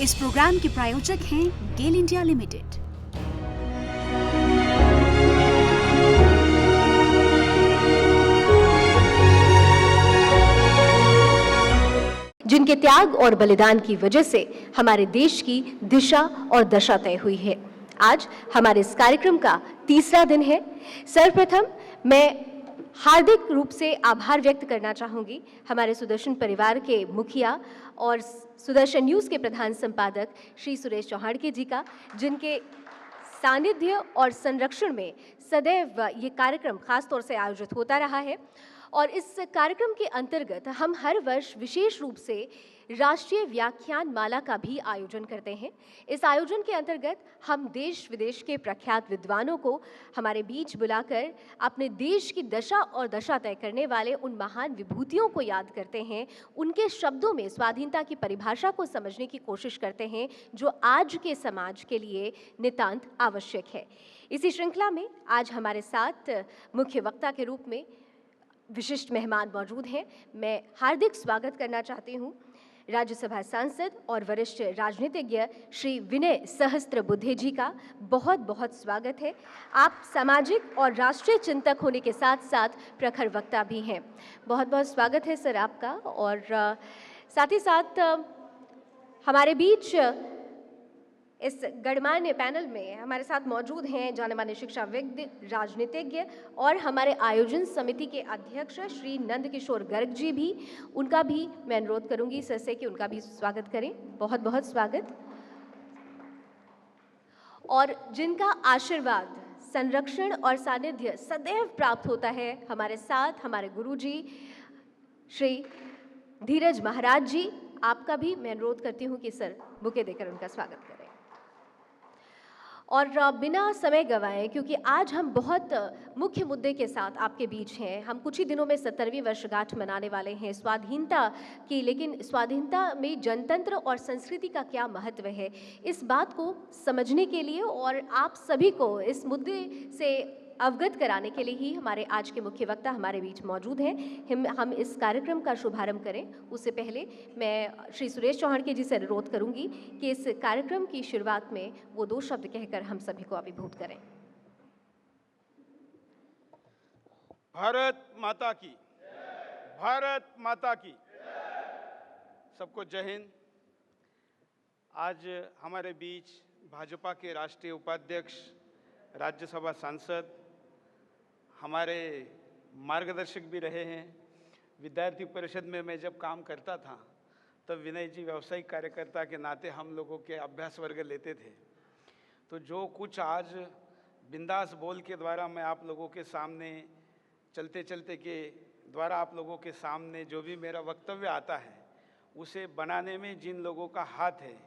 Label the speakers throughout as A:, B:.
A: इस प्रोग्राम के प्रायोजक हैं गेल इंडिया लिमिटेड।
B: जिनके त्याग और बलिदान की वजह से हमारे देश की दिशा और दशा तय हुई है। आज हमारे इस कार्यक्रम का तीसरा दिन है। सर्वप्रथम मैं हार्दिक रूप से आभार व्यक्त करना चाहूंगी हमारे सुदर्शन परिवार के मुखिया और सुदर्शन न्यूज के प्रधान संपादक श्री सुरेश चौहाड़के जी का, जिनके सानिध्य और संरक्षण में सदैव ये कार्यक्रम खास तौर से आयोजित होता रहा है। और इस कार्यक्रम के अंतर्गत हम हर वर्ष विशेष रूप से राष्ट्रीय व्याख्यान माला का भी आयोजन करते हैं। इस आयोजन के अंतर्गत हम देश विदेश के प्रख्यात विद्वानों को हमारे बीच बुलाकर अपने देश की दशा और दशा तय करने वाले उन महान विभूतियों को याद करते हैं, उनके शब्दों में स्वाधीनता की परिभाषा को समझने की कोशिश करते हैं जो आज के समाज के लिए नितांत आवश्यक है। इसी श्रृंखला में आज हमारे साथ मुख्य वक्ता के रूप में विशिष्ट मेहमान मौजूद हैं। मैं हार्दिक स्वागत करना चाहती हूं राज्यसभा सांसद और वरिष्ठ राजनीतिज्ञ श्री विनय सहस्त्रबुद्धे जी का। बहुत बहुत स्वागत है। आप सामाजिक और राष्ट्रीय चिंतक होने के साथ साथ प्रखर वक्ता भी हैं। बहुत बहुत स्वागत है सर आपका। और साथ ही साथ हमारे बीच इस गणमान्य पैनल में हमारे साथ मौजूद हैं जाने माने शिक्षाविद, राजनीतिज्ञ और हमारे आयोजन समिति के अध्यक्ष श्री नंद किशोर गर्ग जी भी। उनका भी मैं अनुरोध करूंगी सर से कि उनका भी स्वागत करें। बहुत बहुत स्वागत। और जिनका आशीर्वाद, संरक्षण और सानिध्य सदैव प्राप्त होता है हमारे साथ हमारे गुरुजी श्री धीरज महाराज जी। आपका भी मैं अनुरोध करती हूँ कि सर बुके देकर उनका स्वागत करें। और बिना समय गंवाए, क्योंकि आज हम बहुत मुख्य मुद्दे के साथ आपके बीच हैं। हम कुछ ही दिनों में 70वीं वर्षगांठ मनाने वाले हैं स्वाधीनता की, लेकिन स्वाधीनता में जनतंत्र और संस्कृति का क्या महत्व है, इस बात को समझने के लिए और आप सभी को इस मुद्दे से अवगत कराने के लिए ही हमारे आज के मुख्य वक्ता हमारे बीच मौजूद हैं। हम इस कार्यक्रम का शुभारंभ करें उससे पहले मैं श्री सुरेश चौहाड़के जी से अनुरोध करूंगी कि इस कार्यक्रम की शुरुआत में वो 2 शब्द कहकर हम सभी को अभिभूत करें।
C: भारत माता की, भारत माता की। सबको जय हिंद। आज हमारे बीच भाजपा के राष्ट्रीय उपाध्यक्ष, राज्यसभा सांसद, हमारे मार्गदर्शक भी रहे हैं। विद्यार्थी परिषद में मैं जब काम करता था तब विनय जी व्यावसायिक कार्यकर्ता के नाते हम लोगों के अभ्यास वर्ग लेते थे। तो जो कुछ आज बिंदास बोल के द्वारा मैं आप लोगों के सामने, चलते चलते के द्वारा आप लोगों के सामने जो भी मेरा वक्तव्य आता है, उसे बनाने में जिन लोगों का हाथ है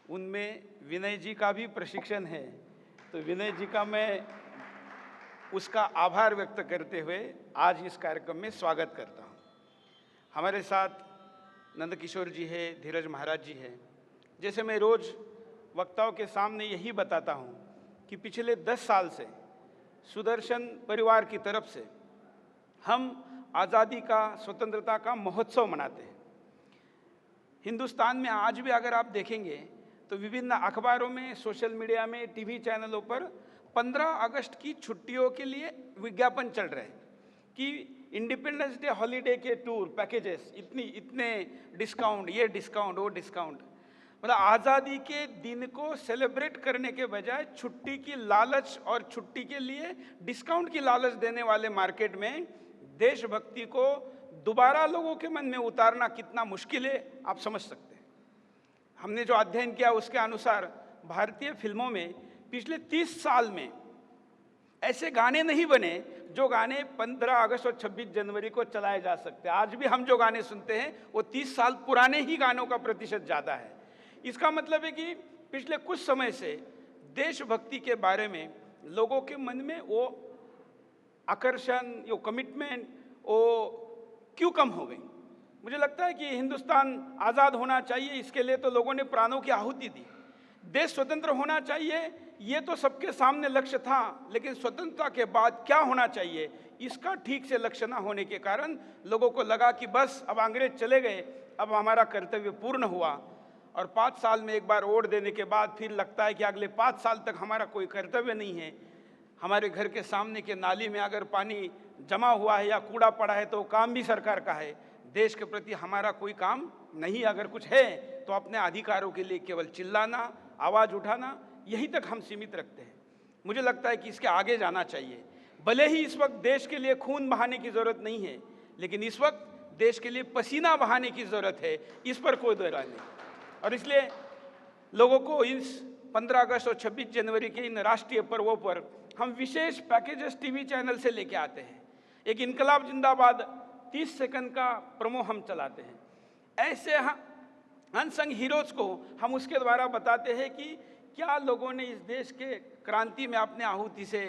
C: उनमें विनय जी का भी प्रशिक्षण है। तो विनय जी का मैं उसका आभार व्यक्त करते हुए आज इस कार्यक्रम में स्वागत करता हूँ। हमारे साथ नंद किशोर जी है, धीरज महाराज जी है। जैसे मैं रोज़ वक्ताओं के सामने यही बताता हूँ कि पिछले 10 साल से सुदर्शन परिवार की तरफ से हम आज़ादी का, स्वतंत्रता का महोत्सव मनाते हैं। हिंदुस्तान में आज भी अगर आप देखेंगे तो विभिन्न अखबारों में, सोशल मीडिया में, टीवी चैनलों पर 15 अगस्त की छुट्टियों के लिए विज्ञापन चल रहे हैं कि इंडिपेंडेंस डे हॉलीडे के टूर पैकेजेस, इतने डिस्काउंट, ये डिस्काउंट, वो डिस्काउंट। मतलब आज़ादी के दिन को सेलिब्रेट करने के बजाय छुट्टी की लालच और छुट्टी के लिए डिस्काउंट की लालच देने वाले मार्केट में देशभक्ति को दोबारा लोगों के मन में उतारना कितना मुश्किल है, आप समझ सकते हैं। हमने जो अध्ययन किया उसके अनुसार भारतीय फिल्मों में पिछले 30 साल में ऐसे गाने नहीं बने जो गाने 15 अगस्त और 26 जनवरी को चलाए जा सकते। आज भी हम जो गाने सुनते हैं वो 30 साल पुराने ही गानों का प्रतिशत ज़्यादा है। इसका मतलब है कि पिछले कुछ समय से देशभक्ति के बारे में लोगों के मन में वो आकर्षण, वो कमिटमेंट, वो क्यों कम हो गई। मुझे लगता है कि हिंदुस्तान आज़ाद होना चाहिए, इसके लिए तो लोगों ने प्राणों की आहुति दी। देश स्वतंत्र होना चाहिए, ये तो सबके सामने लक्ष्य था, लेकिन स्वतंत्रता के बाद क्या होना चाहिए इसका ठीक से लक्ष्य न होने के कारण लोगों को लगा कि बस अब अंग्रेज चले गए, अब हमारा कर्तव्य पूर्ण हुआ। और 5 साल में एक बार वोट देने के बाद फिर लगता है कि अगले 5 साल तक हमारा कोई कर्तव्य नहीं है। हमारे घर के सामने के नाली में अगर पानी जमा हुआ है या कूड़ा पड़ा है तो वो काम भी सरकार का है। देश के प्रति हमारा कोई काम नहीं, अगर कुछ है तो अपने अधिकारों के लिए केवल चिल्लाना, आवाज़ उठाना, यहीं तक हम सीमित रखते हैं। मुझे लगता है कि इसके आगे जाना चाहिए। भले ही इस वक्त देश के लिए खून बहाने की ज़रूरत नहीं है, लेकिन इस वक्त देश के लिए पसीना बहाने की ज़रूरत है, इस पर कोई दो राय नहीं। और इसलिए लोगों को इस 15 अगस्त और 26 जनवरी के इन राष्ट्रीय पर्वों पर हम विशेष पैकेजेस टीवी चैनल से लेके आते हैं। एक इनकलाब जिंदाबाद 30 सेकंड का प्रोमो हम चलाते हैं। ऐसे अनसंग हीरोज़ को हम उसके द्वारा बताते हैं कि क्या लोगों ने इस देश के क्रांति में अपने आहुति से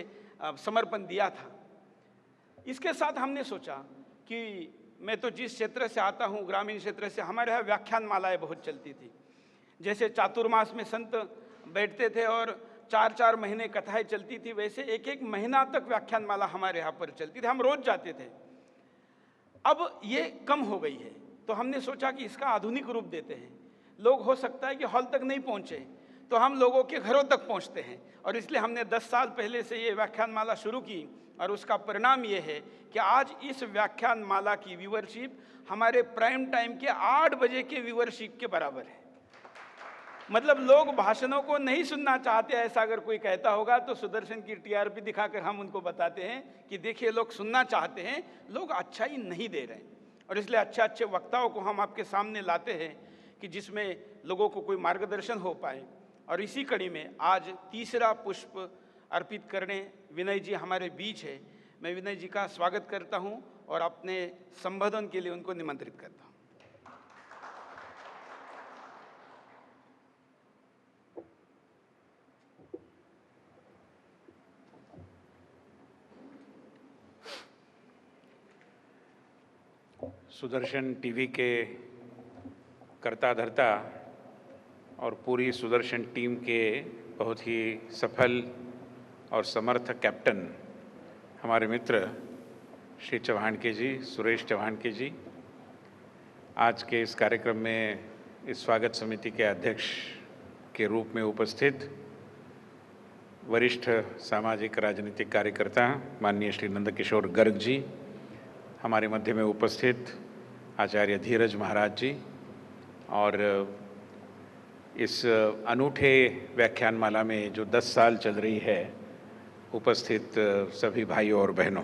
C: समर्पण दिया था। इसके साथ हमने सोचा कि मैं तो जिस क्षेत्र से आता हूँ, ग्रामीण क्षेत्र से, हमारे यहाँ व्याख्यान मालाएँ बहुत चलती थी। जैसे चातुर्मास में संत बैठते थे और 4-4 महीने कथाएं चलती थी, वैसे 1-1 महीना तक व्याख्यान माला हमारे यहाँ पर चलती थी। हम रोज जाते थे। अब ये कम हो गई है, तो हमने सोचा कि इसका आधुनिक रूप देते हैं। लोग हो सकता है कि हॉल तक नहीं पहुँचे, तो हम लोगों के घरों तक पहुँचते हैं। और इसलिए हमने 10 साल पहले से ये व्याख्यान माला शुरू की और उसका परिणाम ये है कि आज इस व्याख्यान माला की व्यूअरशिप हमारे प्राइम टाइम के 8 बजे के व्यूअरशिप के बराबर है। मतलब लोग भाषणों को नहीं सुनना चाहते, ऐसा अगर कोई कहता होगा तो सुदर्शन की टीआरपी दिखाकर हम उनको बताते हैं कि देखिए लोग सुनना चाहते हैं, लोग अच्छाई नहीं दे रहे हैं। और इसलिए अच्छे वक्ताओं को हम आपके सामने लाते हैं कि जिसमें लोगों को कोई मार्गदर्शन हो पाए। और इसी कड़ी में आज तीसरा पुष्प अर्पित करने विनय जी हमारे बीच है। मैं विनय जी का स्वागत करता हूं और अपने संबोधन के लिए उनको निमंत्रित करता हूं।
D: सुदर्शन टीवी के कर्ता धर्ता और पूरी सुदर्शन टीम के बहुत ही सफल और समर्थ कैप्टन हमारे मित्र श्री चौहान के जी, सुरेश चौहान के जी, आज के इस कार्यक्रम में इस स्वागत समिति के अध्यक्ष के रूप में उपस्थित वरिष्ठ सामाजिक राजनीतिक कार्यकर्ता माननीय श्री नंदकिशोर गर्ग जी, हमारे मध्य में उपस्थित आचार्य धीरज महाराज जी, और इस अनूठे व्याख्यानमाला में जो 10 साल चल रही है उपस्थित सभी भाइयों और बहनों,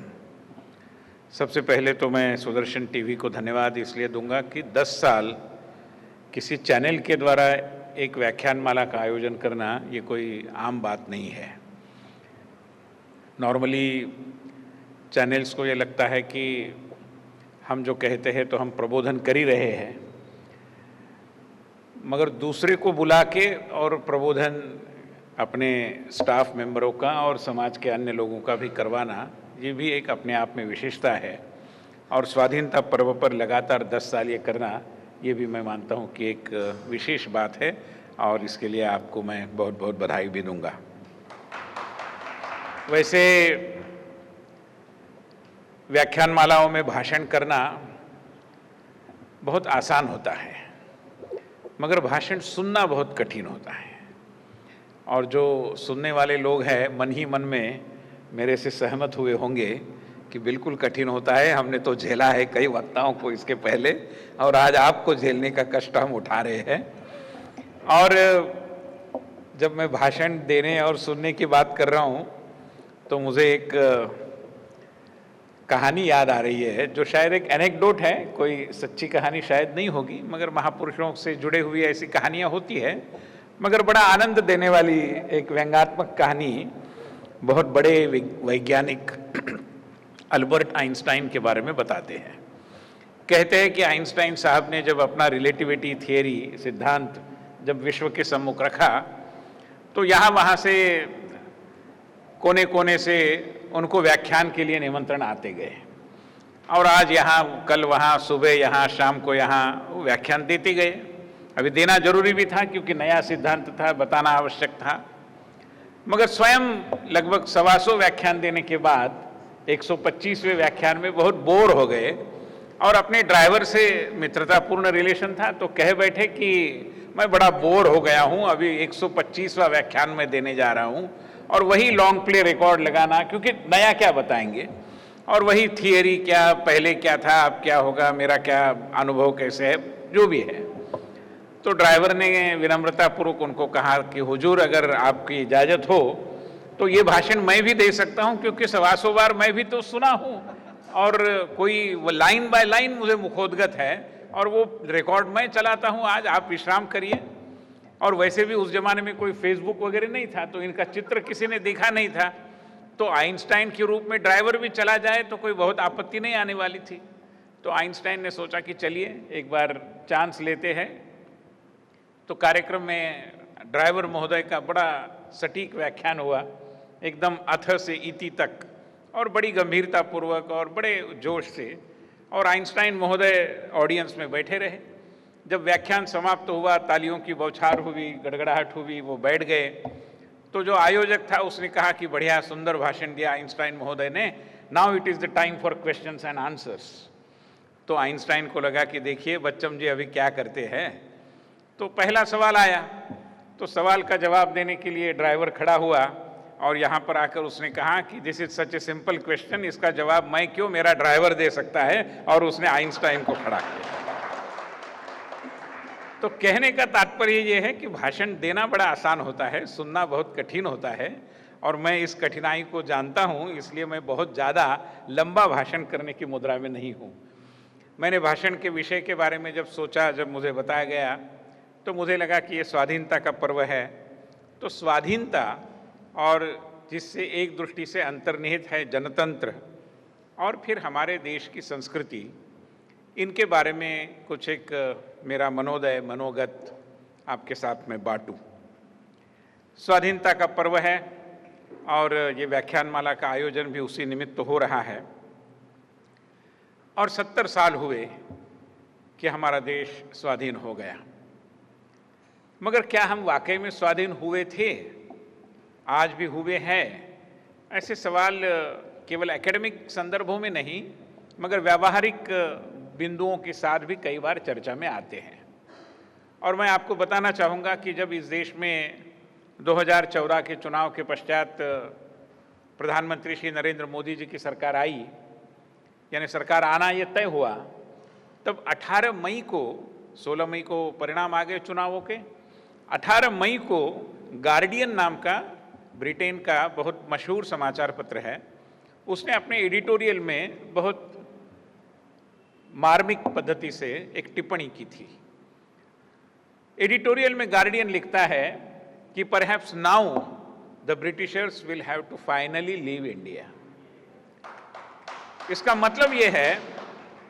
D: सबसे पहले तो मैं सुदर्शन टीवी को धन्यवाद इसलिए दूंगा कि 10 साल किसी चैनल के द्वारा एक व्याख्यानमाला का आयोजन करना ये कोई आम बात नहीं है। नॉर्मली चैनल्स को ये लगता है कि हम जो कहते हैं तो हम प्रबोधन कर ही रहे हैं, मगर दूसरे को बुला के और प्रबोधन अपने स्टाफ मेंबरों का और समाज के अन्य लोगों का भी करवाना, ये भी एक अपने आप में विशेषता है। और स्वाधीनता पर्व पर लगातार 10 साल ये करना, ये भी मैं मानता हूँ कि एक विशेष बात है और इसके लिए आपको मैं बहुत बहुत बधाई भी दूंगा। वैसे व्याख्यानमालाओं में भाषण करना बहुत आसान होता है, मगर भाषण सुनना बहुत कठिन होता है। और जो सुनने वाले लोग हैं मन ही मन में मेरे से सहमत हुए होंगे कि बिल्कुल कठिन होता है। हमने तो झेला है कई वक्ताओं को इसके पहले, और आज आपको झेलने का कष्ट हम उठा रहे हैं। और जब मैं भाषण देने और सुनने की बात कर रहा हूँ तो मुझे एक कहानी याद आ रही है, जो शायद एक एनेक्डोट है, कोई सच्ची कहानी शायद नहीं होगी, मगर महापुरुषों से जुड़े हुई ऐसी कहानियाँ होती है, मगर बड़ा आनंद देने वाली एक व्यंग्यात्मक कहानी बहुत बड़े वैज्ञानिक अल्बर्ट आइंस्टाइन के बारे में बताते हैं। कहते हैं कि आइंस्टाइन साहब ने जब अपना रिलेटिविटी थियरी सिद्धांत जब विश्व के सम्मुख रखा तो यहाँ वहाँ से कोने कोने से उनको व्याख्यान के लिए निमंत्रण आते गए, और आज यहाँ, कल वहाँ, सुबह यहाँ, शाम को यहाँ व्याख्यान देते गए। अभी देना जरूरी भी था क्योंकि नया सिद्धांत था, बताना आवश्यक था, मगर स्वयं लगभग 125 व्याख्यान देने के बाद 125वें व्याख्यान में बहुत बोर हो गए और अपने ड्राइवर से मित्रतापूर्ण रिलेशन था, तो कह बैठे कि मैं बड़ा बोर हो गया हूं, अभी 125वां व्याख्यान में देने जा रहा हूं और वही लॉन्ग प्ले रिकॉर्ड लगाना, क्योंकि नया क्या बताएंगे, और वही थियरी क्या, पहले क्या था, अब क्या होगा, मेरा क्या अनुभव कैसे है, जो भी है। तो ड्राइवर ने विनम्रतापूर्वक उनको कहा कि हुजूर, अगर आपकी इजाज़त हो तो ये भाषण मैं भी दे सकता हूं, क्योंकि 125 बार मैं भी तो सुना हूं और कोई वो लाइन बाय लाइन मुझे मुखोद्गत है और वो रिकॉर्ड मैं चलाता हूं, आज आप विश्राम करिए। और वैसे भी उस जमाने में कोई फेसबुक वगैरह नहीं था, तो इनका चित्र किसी ने देखा नहीं था, तो आइंस्टाइन के रूप में ड्राइवर भी चला जाए तो कोई बहुत आपत्ति नहीं आने वाली थी। तो आइंस्टाइन ने सोचा कि चलिए एक बार चांस लेते हैं। तो कार्यक्रम में ड्राइवर महोदय का बड़ा सटीक व्याख्यान हुआ, एकदम अथ से इति तक, और बड़ी गंभीरतापूर्वक और बड़े जोश से, और आइंस्टाइन महोदय ऑडियंस में बैठे रहे। जब व्याख्यान समाप्त हुआ, तालियों की बौछार हुई, गड़गड़ाहट हुई, वो बैठ गए। तो जो आयोजक था उसने कहा कि बढ़िया सुंदर भाषण दिया आइंस्टाइन महोदय ने, now it is the time for questions and answers. तो आइंस्टाइन को लगा कि देखिए बच्चम जी अभी क्या करते हैं। तो पहला सवाल आया, तो सवाल का जवाब देने के लिए ड्राइवर खड़ा हुआ और यहाँ पर आकर उसने कहा कि this is such a simple question, इसका जवाब मैं क्यों, मेरा ड्राइवर दे सकता है, और उसने आइंस्टाइन को खड़ा किया। तो कहने का तात्पर्य ये है कि भाषण देना बड़ा आसान होता है, सुनना बहुत कठिन होता है, और मैं इस कठिनाई को जानता हूँ, इसलिए मैं बहुत ज़्यादा लंबा भाषण करने की मुद्रा में नहीं हूँ। मैंने भाषण के विषय के बारे में जब सोचा, जब मुझे बताया गया, तो मुझे लगा कि ये स्वाधीनता का पर्व है। तो स्वाधीनता, और जिससे एक दृष्टि से अंतर्निहित है जनतंत्र, और फिर हमारे देश की संस्कृति, इनके बारे में कुछ एक मेरा मनोदय, मनोगत आपके साथ में बांटूं। स्वाधीनता का पर्व है और ये व्याख्यानमाला का आयोजन भी उसी निमित्त हो रहा है। और 70 साल हुए कि हमारा देश स्वाधीन हो गया। मगर क्या हम वाकई में स्वाधीन हुए थे? आज भी हुए हैं? ऐसे सवाल केवल एकेडमिक संदर्भों में नहीं, मगर व्यावहारिक बिंदुओं के साथ भी कई बार चर्चा में आते हैं। और मैं आपको बताना चाहूँगा कि जब इस देश में 2014 के चुनाव के पश्चात प्रधानमंत्री श्री नरेंद्र मोदी जी की सरकार आई, यानी सरकार आना ये तय हुआ, तब 18 मई को, 16 मई को परिणाम आ गए चुनावों के, 18 मई को गार्डियन नाम का ब्रिटेन का बहुत मशहूर समाचार पत्र है, उसने अपने एडिटोरियल में बहुत मार्मिक पद्धति से एक टिप्पणी की थी। एडिटोरियल में गार्डियन लिखता है कि perhaps now the Britishers will have to finally leave India. इसका मतलब यह है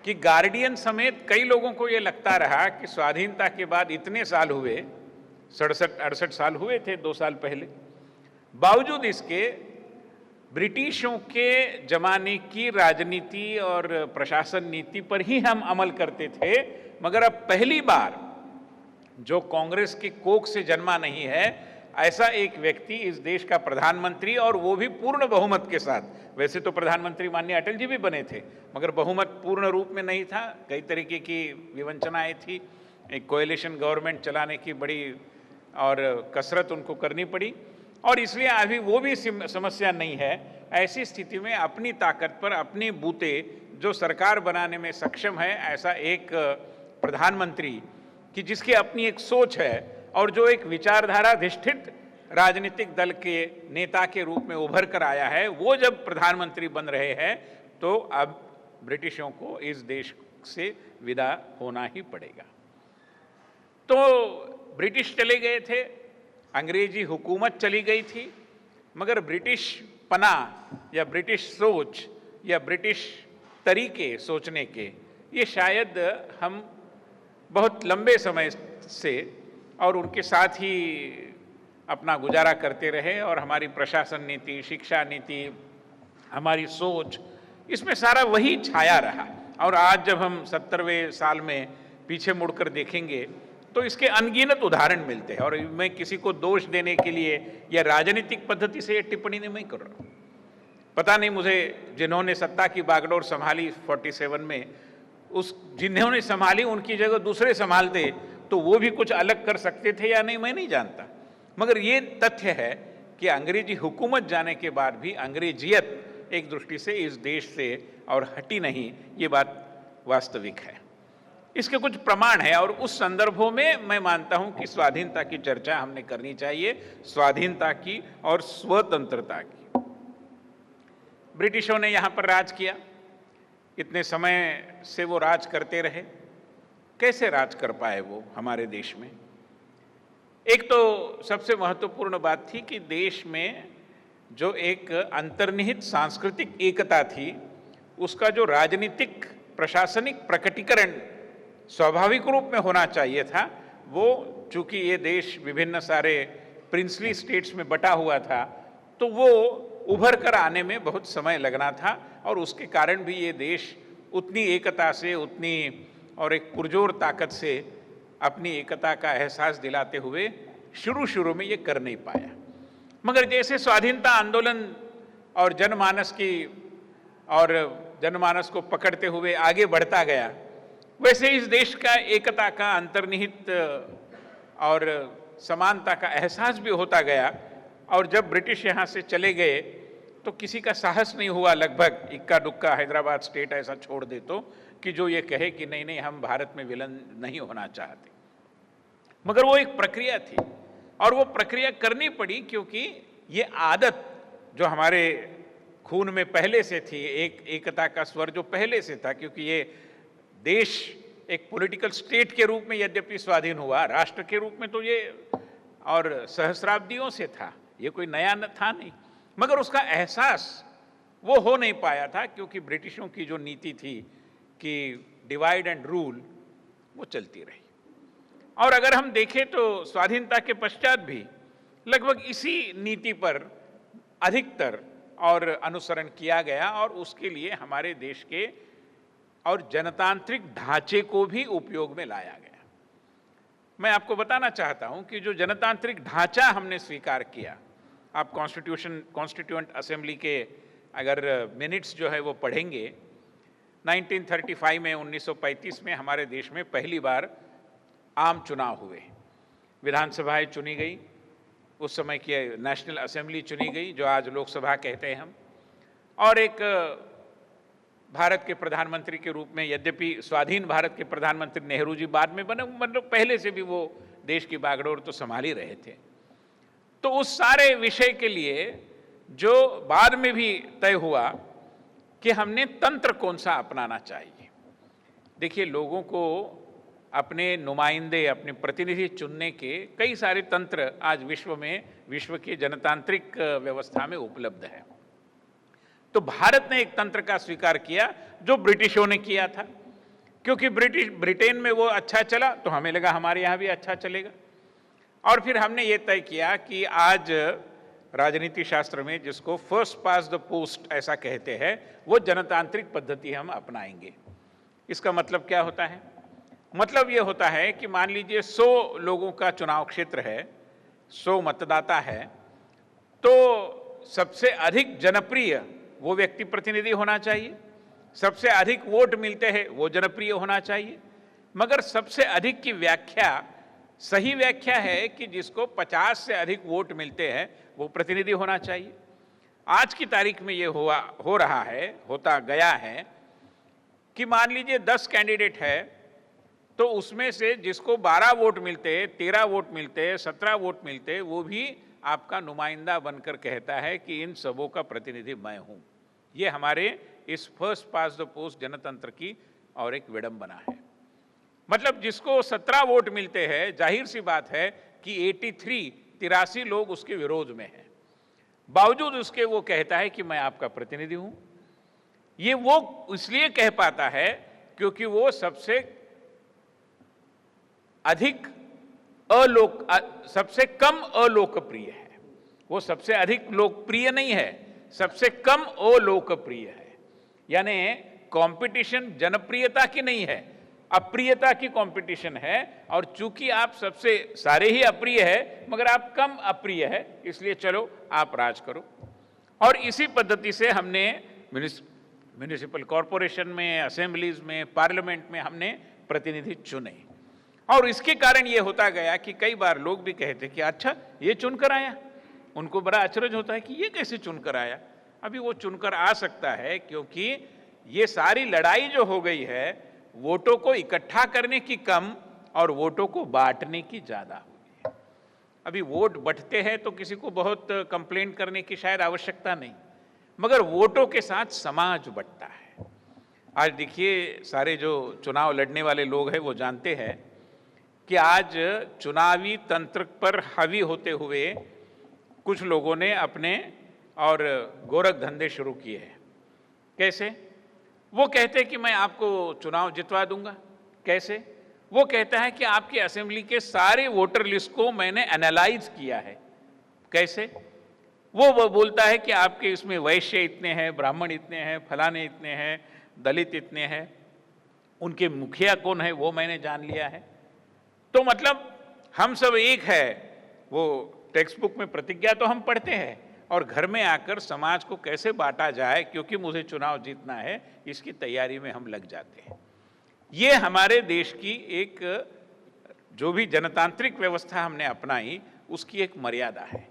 D: कि गार्डियन समेत कई लोगों को यह लगता रहा कि स्वाधीनता के बाद इतने साल हुए, 67-68 साल हुए थे 2 साल पहले, बावजूद इसके ब्रिटिशों के जमाने की राजनीति और प्रशासन नीति पर ही हम अमल करते थे। मगर अब पहली बार जो कांग्रेस की कोख से जन्मा नहीं है, ऐसा एक व्यक्ति इस देश का प्रधानमंत्री, और वो भी पूर्ण बहुमत के साथ। वैसे तो प्रधानमंत्री माननीय अटल जी भी बने थे, मगर बहुमत पूर्ण रूप में नहीं था, कई तरीके की विवंचनाएं थी, एक कोएलिशन गवर्नमेंट चलाने की बड़ी और कसरत उनको करनी पड़ी, और इसलिए अभी वो भी समस्या नहीं है। ऐसी स्थिति में अपनी ताकत पर अपनी बूते जो सरकार बनाने में सक्षम है, ऐसा एक प्रधानमंत्री कि जिसकी अपनी एक सोच है और जो एक विचारधारा अधिष्ठित राजनीतिक दल के नेता के रूप में उभर कर आया है, वो जब प्रधानमंत्री बन रहे हैं, तो अब ब्रिटिशों को इस देश से विदा होना ही पड़ेगा। तो ब्रिटिश चले गए थे, अंग्रेजी हुकूमत चली गई थी, मगर ब्रिटिश पना या ब्रिटिश सोच या ब्रिटिश तरीके सोचने के, ये शायद हम बहुत लंबे समय से और उनके साथ ही अपना गुजारा करते रहे, और हमारी प्रशासन नीति, शिक्षा नीति, हमारी सोच, इसमें सारा वही छाया रहा। और आज जब हम 70वें साल में पीछे मुड़कर देखेंगे तो इसके अनगिनत उदाहरण मिलते हैं। और मैं किसी को दोष देने के लिए या राजनीतिक पद्धति से ये टिप्पणी नहीं कर रहा हूँ। पता नहीं मुझे, जिन्होंने सत्ता की बागडोर संभाली 47 में, उस जिन्होंने संभाली उनकी जगह दूसरे संभालते तो वो भी कुछ अलग कर सकते थे या नहीं, मैं नहीं जानता। मगर ये तथ्य है कि अंग्रेजी हुकूमत जाने के बाद भी अंग्रेजियत एक दृष्टि से इस देश से और हटी नहीं, ये बात वास्तविक है। इसके कुछ प्रमाण है और उस संदर्भों में मैं मानता हूं कि स्वाधीनता की चर्चा हमने करनी चाहिए, स्वाधीनता की और स्वतंत्रता की। ब्रिटिशों ने यहां पर राज किया, इतने समय से वो राज करते रहे। कैसे राज कर पाए वो हमारे देश में? एक तो सबसे महत्वपूर्ण बात थी कि देश में जो एक अंतर्निहित सांस्कृतिक एकता थी, उसका जो राजनीतिक प्रशासनिक प्रकटीकरण स्वाभाविक रूप में होना चाहिए था, वो चूंकि ये देश विभिन्न सारे प्रिंसली स्टेट्स में बटा हुआ था, तो वो उभर कर आने में बहुत समय लगना था और उसके कारण भी ये देश उतनी एकता से, उतनी और एक पुरजोर ताकत से अपनी एकता का एहसास दिलाते हुए शुरू में ये कर नहीं पाया। मगर जैसे स्वाधीनता आंदोलन और जनमानस को पकड़ते हुए आगे बढ़ता गया, वैसे इस देश का एकता का अंतर्निहित और समानता का एहसास भी होता गया। और जब ब्रिटिश यहाँ से चले गए तो किसी का साहस नहीं हुआ, लगभग इक्का दुक्का हैदराबाद स्टेट ऐसा छोड़ दे तो, कि जो ये कहे कि नहीं नहीं हम भारत में विलन नहीं होना चाहते। मगर वो एक प्रक्रिया थी और वो प्रक्रिया करनी पड़ी, क्योंकि ये आदत जो हमारे खून में पहले से थी, एक एकता का स्वर जो पहले से था, क्योंकि ये देश एक पॉलिटिकल स्टेट के रूप में यद्यपि स्वाधीन हुआ, राष्ट्र के रूप में तो ये और सहस्राब्दियों से था, ये कोई नया था नहीं। मगर उसका एहसास वो हो नहीं पाया था, क्योंकि ब्रिटिशों की जो नीति थी कि डिवाइड एंड रूल, वो चलती रही। और अगर हम देखें तो स्वाधीनता के पश्चात भी लगभग इसी नीति पर अधिकतर और अनुसरण किया गया और उसके लिए हमारे देश के और जनतांत्रिक ढांचे को भी उपयोग में लाया गया। मैं आपको बताना चाहता हूं कि जो जनतांत्रिक ढांचा हमने स्वीकार किया, आप कॉन्स्टिट्यूएंट असेंबली के अगर मिनट्स जो है वो पढ़ेंगे, 1935 में 1935 में हमारे देश में पहली बार आम चुनाव हुए, विधानसभाएं चुनी गई, उस समय की नेशनल असेंबली चुनी गई जो आज लोकसभा कहते हैं हम, और एक भारत के प्रधानमंत्री के रूप में, यद्यपि स्वाधीन भारत के प्रधानमंत्री नेहरू जी बाद में बने, मतलब पहले से भी वो देश की बागडोर तो संभाल ही रहे थे। तो उस सारे विषय के लिए जो बाद में भी तय हुआ कि हमने तंत्र कौन सा अपनाना चाहिए। देखिए, लोगों को अपने नुमाइंदे, अपने प्रतिनिधि चुनने के कई सारे तंत्र आज विश्व के जनतांत्रिक व्यवस्था में उपलब्ध है। तो भारत ने एक तंत्र का स्वीकार किया जो ब्रिटिशों ने किया था, क्योंकि ब्रिटेन में वो अच्छा चला तो हमें लगा हमारे यहाँ भी अच्छा चलेगा। और फिर हमने ये तय किया कि आज राजनीति शास्त्र में जिसको फर्स्ट पास द पोस्ट ऐसा कहते हैं, वो जनतांत्रिक पद्धति हम अपनाएंगे। इसका मतलब क्या होता है? मतलब ये होता है कि मान लीजिए 100 लोगों का चुनाव क्षेत्र है, 100 मतदाता है, तो सबसे अधिक जनप्रिय वो व्यक्ति प्रतिनिधि होना चाहिए, सबसे अधिक वोट मिलते हैं वो जनप्रिय होना चाहिए। मगर सबसे अधिक की व्याख्या सही व्याख्या है कि जिसको 50 से अधिक वोट मिलते हैं वो प्रतिनिधि होना चाहिए। आज की तारीख में ये होता गया है कि मान लीजिए 10 कैंडिडेट है, तो उसमें से जिसको 12 वोट मिलते हैं, 13 वोट मिलते हैं, 17 वोट मिलते हैं, वो भी आपका नुमाइंदा बनकर कहता है कि इन सबों का प्रतिनिधि मैं हूं। ये हमारे इस फर्स्ट पास द पोस्ट जनतंत्र की और एक विडंबना है। मतलब जिसको 17 वोट मिलते हैं, जाहिर सी बात है कि 83 लोग उसके विरोध में हैं, बावजूद उसके वो कहता है कि मैं आपका प्रतिनिधि हूं। ये वो इसलिए कह पाता है क्योंकि वो सबसे कम अलोकप्रिय है। वो सबसे अधिक लोकप्रिय नहीं है, सबसे कम अलोकप्रिय है। यानी कंपटीशन जनप्रियता की नहीं है, अप्रियता की कंपटीशन है। और चूंकि आप सबसे सारे ही अप्रिय है, मगर आप कम अप्रिय है, इसलिए चलो आप राज करो। और इसी पद्धति से हमने म्यूनिसिपल कॉरपोरेशन में, असेंबलीज में, पार्लियामेंट में हमने प्रतिनिधि चुने। और इसके कारण ये होता गया कि कई बार लोग भी कहते कि अच्छा ये चुनकर आया, उनको बड़ा अचरज होता है कि ये कैसे चुनकर आया। अभी वो चुनकर आ सकता है क्योंकि ये सारी लड़ाई जो हो गई है वोटों को इकट्ठा करने की कम और वोटों को बांटने की ज्यादा हो गई है। अभी वोट बंटते हैं तो किसी को बहुत कंप्लेंट करने की शायद आवश्यकता नहीं, मगर वोटों के साथ समाज बंटता है। आज देखिए, सारे जो चुनाव लड़ने वाले लोग हैं वो जानते हैं कि आज चुनावी तंत्र पर हावी होते हुए कुछ लोगों ने अपने और गोरख धंधे शुरू किए हैं। कैसे? वो कहते हैं कि मैं आपको चुनाव जितवा दूंगा। कैसे? वो कहता है कि आपकी असेंबली के सारे वोटर लिस्ट को मैंने एनालाइज किया है। कैसे? वो बोलता है कि आपके इसमें वैश्य इतने हैं, ब्राह्मण इतने हैं, फलाने इतने हैं, दलित इतने हैं, उनके मुखिया कौन है वो मैंने जान लिया है। तो मतलब हम सब एक है। वो टेक्स्ट बुक में प्रतिज्ञा तो हम पढ़ते हैं और घर में आकर समाज को कैसे बांटा जाए, क्योंकि मुझे चुनाव जीतना है, इसकी तैयारी में हम लग जाते हैं। ये हमारे देश की एक जो भी जनतांत्रिक व्यवस्था हमने अपनाई उसकी एक मर्यादा है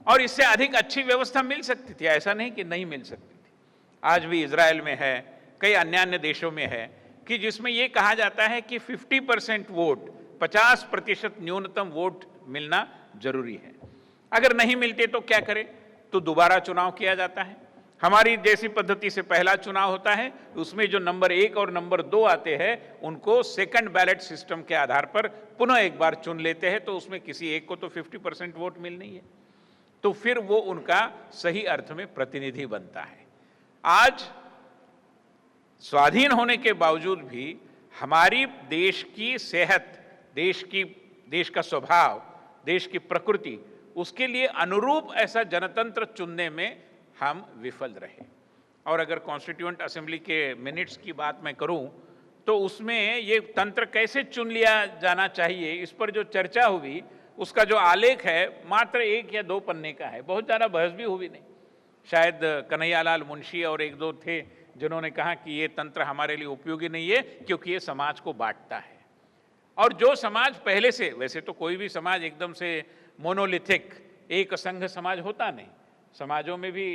D: और इससे अधिक अच्छी व्यवस्था मिल सकती थी, ऐसा नहीं कि नहीं मिल सकती थी। आज भी इजराइल में है, कई अन्य देशों में है कि जिसमें ये कहा जाता है कि 50% वोट, 50% न्यूनतम वोट मिलना जरूरी है। अगर नहीं मिलते तो क्या करें? तो दोबारा चुनाव किया जाता है। हमारी जैसी पद्धति से पहला चुनाव होता है, उसमें जो नंबर 1 और नंबर 2 आते हैं उनको सेकंड बैलेट सिस्टम के आधार पर पुनः एक बार चुन लेते हैं, तो उसमें किसी एक को तो 50% वोट मिलनी है, तो फिर वो उनका सही अर्थ में प्रतिनिधि बनता है। आज स्वाधीन होने के बावजूद भी हमारी देश की सेहत, देश का स्वभाव, देश की प्रकृति, उसके लिए अनुरूप ऐसा जनतंत्र चुनने में हम विफल रहे। और अगर कॉन्स्टिट्यूएंट असेंबली के मिनट्स की बात मैं करूं तो उसमें ये तंत्र कैसे चुन लिया जाना चाहिए, इस पर जो चर्चा हुई उसका जो आलेख है मात्र 1 या 2 पन्ने का है, बहुत ज़्यादा बहस भी हुई नहीं। शायद कन्हैयालाल मुंशी और 1-2 थे जिन्होंने कहा कि ये तंत्र हमारे लिए उपयोगी नहीं है क्योंकि ये समाज को बांटता है। और जो समाज पहले से, वैसे तो कोई भी समाज एकदम से मोनोलिथिक एक संघ समाज होता नहीं, समाजों में भी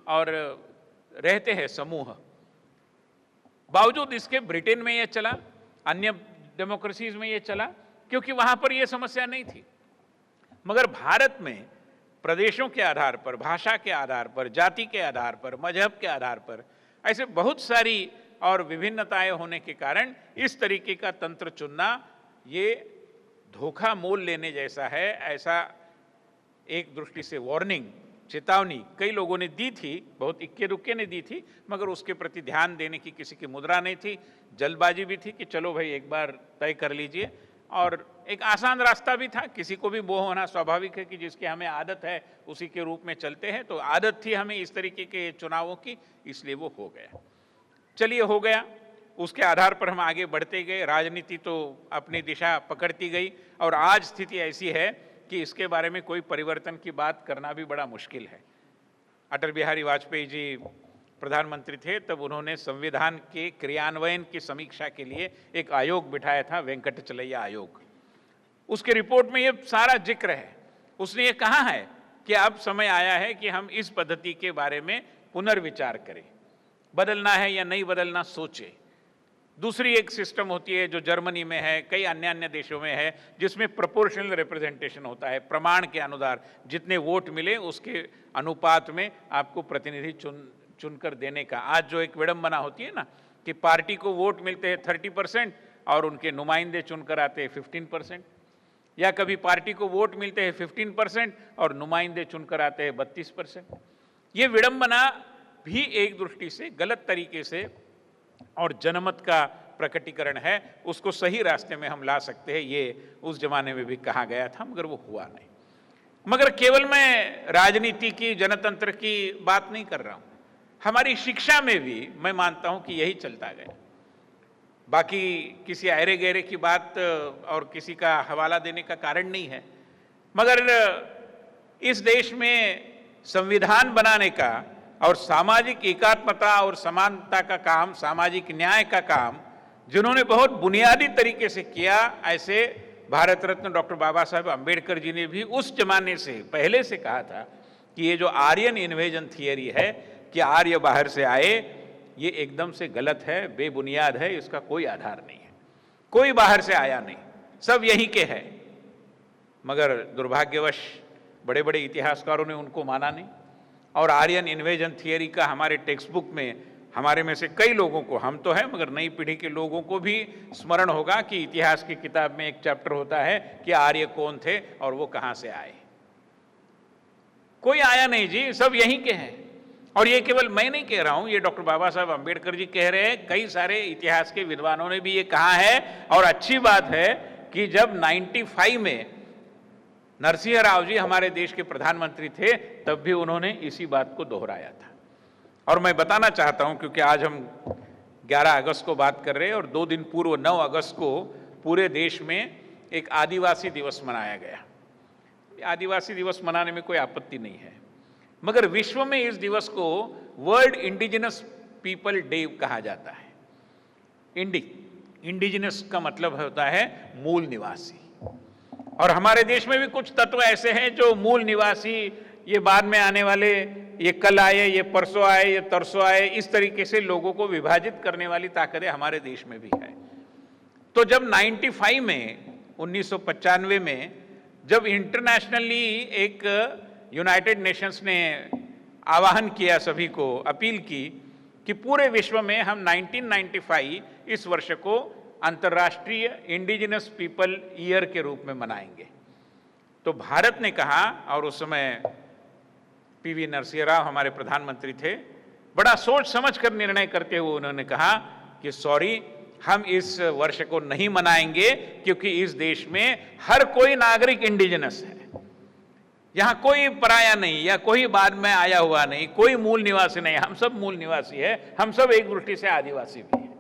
D: और रहते हैं समूह। बावजूद इसके ब्रिटेन में ये चला, अन्य डेमोक्रेसीज में ये चला क्योंकि वहां पर ये समस्या नहीं थी। मगर भारत में प्रदेशों के आधार पर, भाषा के आधार पर, जाति के आधार पर, मजहब के आधार पर ऐसे बहुत सारी और विभिन्नताएं होने के कारण इस तरीके का तंत्र चुनना ये धोखा मोल लेने जैसा है। ऐसा एक दृष्टि से वार्निंग, चेतावनी कई लोगों ने दी थी, बहुत इक्के दुक्के ने दी थी, मगर उसके प्रति ध्यान देने की किसी की मुद्रा नहीं थी। जल्दबाजी भी थी कि चलो भाई एक बार तय कर लीजिए, और एक आसान रास्ता भी था। किसी को भी मोह होना स्वाभाविक है कि जिसकी हमें आदत है उसी के रूप में चलते हैं, तो आदत थी हमें इस तरीके के चुनावों की, इसलिए वो हो गया। चलिए हो गया, उसके आधार पर हम आगे बढ़ते गए, राजनीति तो अपनी दिशा पकड़ती गई और आज स्थिति ऐसी है कि इसके बारे में कोई परिवर्तन की बात करना भी बड़ा मुश्किल है। अटल बिहारी वाजपेयी जी प्रधानमंत्री थे, तब उन्होंने संविधान के क्रियान्वयन की समीक्षा के लिए एक आयोग बिठाया था, वेंकटचलैया आयोग। उसके रिपोर्ट में ये सारा जिक्र है। उसने ये कहा है कि अब समय आया है कि हम इस पद्धति के बारे में पुनर्विचार करें, बदलना है या नहीं बदलना सोचे। दूसरी एक सिस्टम होती है जो जर्मनी में है, कई अन्य देशों में है, जिसमें प्रोपोर्शनल रिप्रेजेंटेशन होता है। प्रमाण के अनुसार जितने वोट मिले उसके अनुपात में आपको प्रतिनिधि चुनकर देने का। आज जो एक विडंबना होती है ना कि पार्टी को वोट मिलते हैं 30% और उनके नुमाइंदे चुनकर आते हैं 15%, या कभी पार्टी को वोट मिलते हैं 15% और नुमाइंदे चुनकर आते हैं 32%। ये विडंबना भी एक दृष्टि से गलत तरीके से और जनमत का प्रकटीकरण है, उसको सही रास्ते में हम ला सकते हैं। ये उस जमाने में भी कहा गया था, मगर वो हुआ नहीं। मगर केवल मैं राजनीति की, जनतंत्र की बात नहीं कर रहा हूं, हमारी शिक्षा में भी मैं मानता हूं कि यही चलता गया। बाकी किसी अहरे गहरे की बात और किसी का हवाला देने का कारण नहीं है, मगर इस देश में संविधान बनाने का और सामाजिक एकात्मता और समानता का काम, सामाजिक न्याय का काम जिन्होंने बहुत बुनियादी तरीके से किया, ऐसे भारत रत्न डॉक्टर बाबा साहब अम्बेडकर जी ने भी उस जमाने से पहले से कहा था कि ये जो आर्यन इन्वेजन थियरी है कि आर्य बाहर से आए, ये एकदम से गलत है, बेबुनियाद है, इसका कोई आधार नहीं है। कोई बाहर से आया नहीं, सब यहीं के हैं। मगर दुर्भाग्यवश बड़े बड़े इतिहासकारों ने उनको माना नहीं, और आर्यन इन्वेजन थियरी का हमारे टेक्स्ट बुक में हमारे में से कई लोगों को, हम तो हैं मगर नई पीढ़ी के लोगों को भी स्मरण होगा कि इतिहास की किताब में एक चैप्टर होता है कि आर्य कौन थे और वो कहां से आए। कोई आया नहीं जी, सब यहीं के हैं। और ये केवल मैं नहीं कह रहा हूं, ये डॉक्टर बाबा साहब अम्बेडकर जी कह रहे हैं, कई सारे इतिहास के विद्वानों ने भी ये कहा है। और अच्छी बात है कि जब 95 में नरसिंह राव जी हमारे देश के प्रधानमंत्री थे, तब भी उन्होंने इसी बात को दोहराया था। और मैं बताना चाहता हूं, क्योंकि आज हम 11 अगस्त को बात कर रहे हैं और 2 दिन पूर्व 9 अगस्त को पूरे देश में एक आदिवासी दिवस मनाया गया। आदिवासी दिवस मनाने में कोई आपत्ति नहीं है, मगर विश्व में इस दिवस को वर्ल्ड इंडिजिनस पीपल डे कहा जाता है। इंडिजिनस का मतलब होता है मूल निवासी, और हमारे देश में भी कुछ तत्व ऐसे हैं जो मूल निवासी, ये बाद में आने वाले, ये कल आए, ये परसों आए, ये तरसों आए, इस तरीके से लोगों को विभाजित करने वाली ताकतें हमारे देश में भी है। तो जब 95 में 1995 में जब इंटरनेशनली एक यूनाइटेड नेशंस ने आह्वान किया, सभी को अपील की कि पूरे विश्व में हम 1995 इस वर्ष को अंतर्राष्ट्रीय इंडिजिनस पीपल ईयर के रूप में मनाएंगे, तो भारत ने कहा, और उस समय पीवी नरसिंह राव हमारे प्रधानमंत्री थे, बड़ा सोच समझ कर निर्णय करते हुए उन्होंने कहा कि सॉरी, हम इस वर्ष को नहीं मनाएंगे क्योंकि इस देश में हर कोई नागरिक इंडिजिनस है। यहां कोई पराया नहीं या कोई बाद में आया हुआ नहीं, कोई मूल निवासी नहीं, हम सब मूल निवासी है, हम सब एक दृष्टि से आदिवासी भी हैं।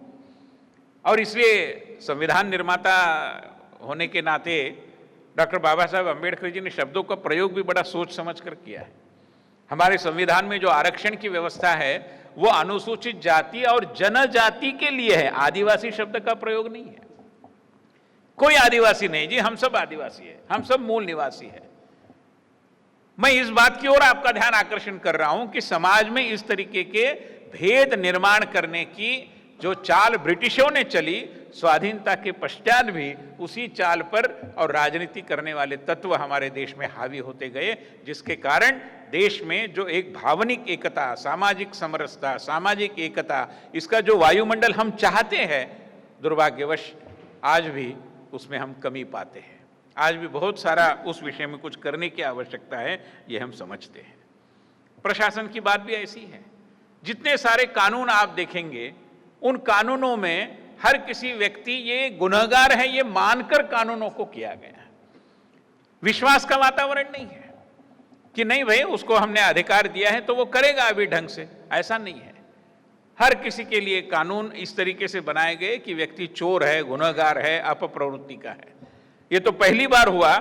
D: और इसलिए संविधान निर्माता होने के नाते डॉक्टर बाबा साहब अम्बेडकर जी ने शब्दों का प्रयोग भी बड़ा सोच समझ कर किया है। हमारे संविधान में जो आरक्षण की व्यवस्था है वो अनुसूचित जाति और जनजाति के लिए है, आदिवासी शब्द का प्रयोग नहीं है। कोई आदिवासी नहीं जी, हम सब आदिवासी है, हम सब मूल निवासी है। मैं इस बात की ओर आपका ध्यान आकर्षण कर रहा हूं कि समाज में इस तरीके के भेद निर्माण करने की जो चाल ब्रिटिशों ने चली, स्वाधीनता के पश्चात भी उसी चाल पर और राजनीति करने वाले तत्व हमारे देश में हावी होते गए, जिसके कारण देश में जो एक भावनिक एकता, सामाजिक समरसता, सामाजिक एकता, इसका जो वायुमंडल हम चाहते हैं, दुर्भाग्यवश आज भी उसमें हम कमी पाते हैं। आज भी बहुत सारा उस विषय में कुछ करने की आवश्यकता है, ये हम समझते हैं। प्रशासन की बात भी ऐसी है, जितने सारे कानून आप देखेंगे, उन कानूनों में हर किसी व्यक्ति ये गुनहगार है ये मानकर कानूनों को किया गया है। विश्वास का वातावरण नहीं है कि नहीं भाई उसको हमने अधिकार दिया है तो वो करेगा अभी ढंग से, ऐसा नहीं है। हर किसी के लिए कानून इस तरीके से बनाए गए कि व्यक्ति चोर है, गुनहगार है, अपप्रवृत्ति का है। ये तो पहली बार हुआ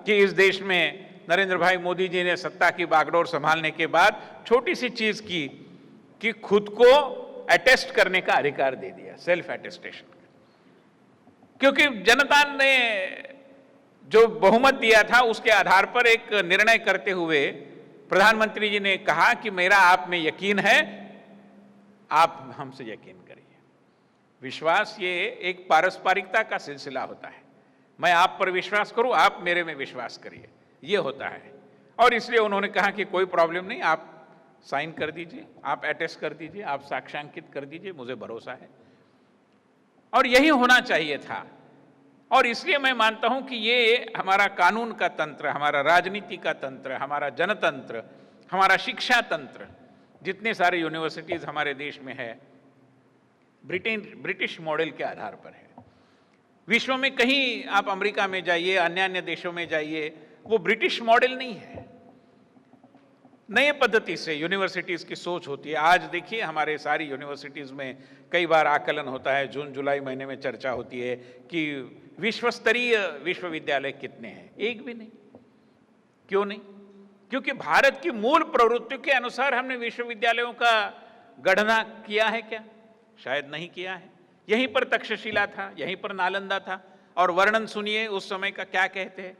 D: कि इस देश में नरेंद्र भाई मोदी जी ने सत्ता की बागडोर संभालने के बाद छोटी सी चीज की कि खुद को अटेस्ट करने का अधिकार दे दिया, सेल्फ अटेस्टेशन। क्योंकि जनता ने जो बहुमत दिया था उसके आधार पर एक निर्णय करते हुए प्रधानमंत्री जी ने कहा कि मेरा आप में यकीन है, आप हमसे यकीन करिए। विश्वास ये एक पारस्परिकता का सिलसिला होता है, मैं आप पर विश्वास करूं, आप मेरे में विश्वास करिए, ये होता है। और इसलिए उन्होंने कहा कि कोई प्रॉब्लम नहीं, आप साइन कर दीजिए, आप अटेस्ट कर दीजिए, आप साक्ष्यांकित कर दीजिए, मुझे भरोसा है। और यही होना चाहिए था। और इसलिए मैं मानता हूं कि ये हमारा कानून का तंत्र, हमारा राजनीति का तंत्र, हमारा जनतंत्र, हमारा शिक्षा तंत्र, जितने सारे यूनिवर्सिटीज हमारे देश में है, ब्रिटिश मॉडल के आधार पर है। विश्व में कहीं आप अमेरिका में जाइए, अन्य देशों में जाइए, वो ब्रिटिश मॉडल नहीं है। नए पद्धति से यूनिवर्सिटीज की सोच होती है। आज देखिए हमारे सारी यूनिवर्सिटीज में कई बार आकलन होता है, जून जुलाई महीने में चर्चा होती है कि विश्व स्तरीय विश्वविद्यालय कितने हैं। एक भी नहीं। क्यों नहीं? क्योंकि भारत की मूल प्रवृत्तियों के अनुसार हमने विश्वविद्यालयों का गढ़ना किया है क्या? शायद नहीं किया है। यहीं पर तक्षशिला था, यहीं पर नालंदा था। और वर्णन सुनिए उस समय का क्या कहते हैं।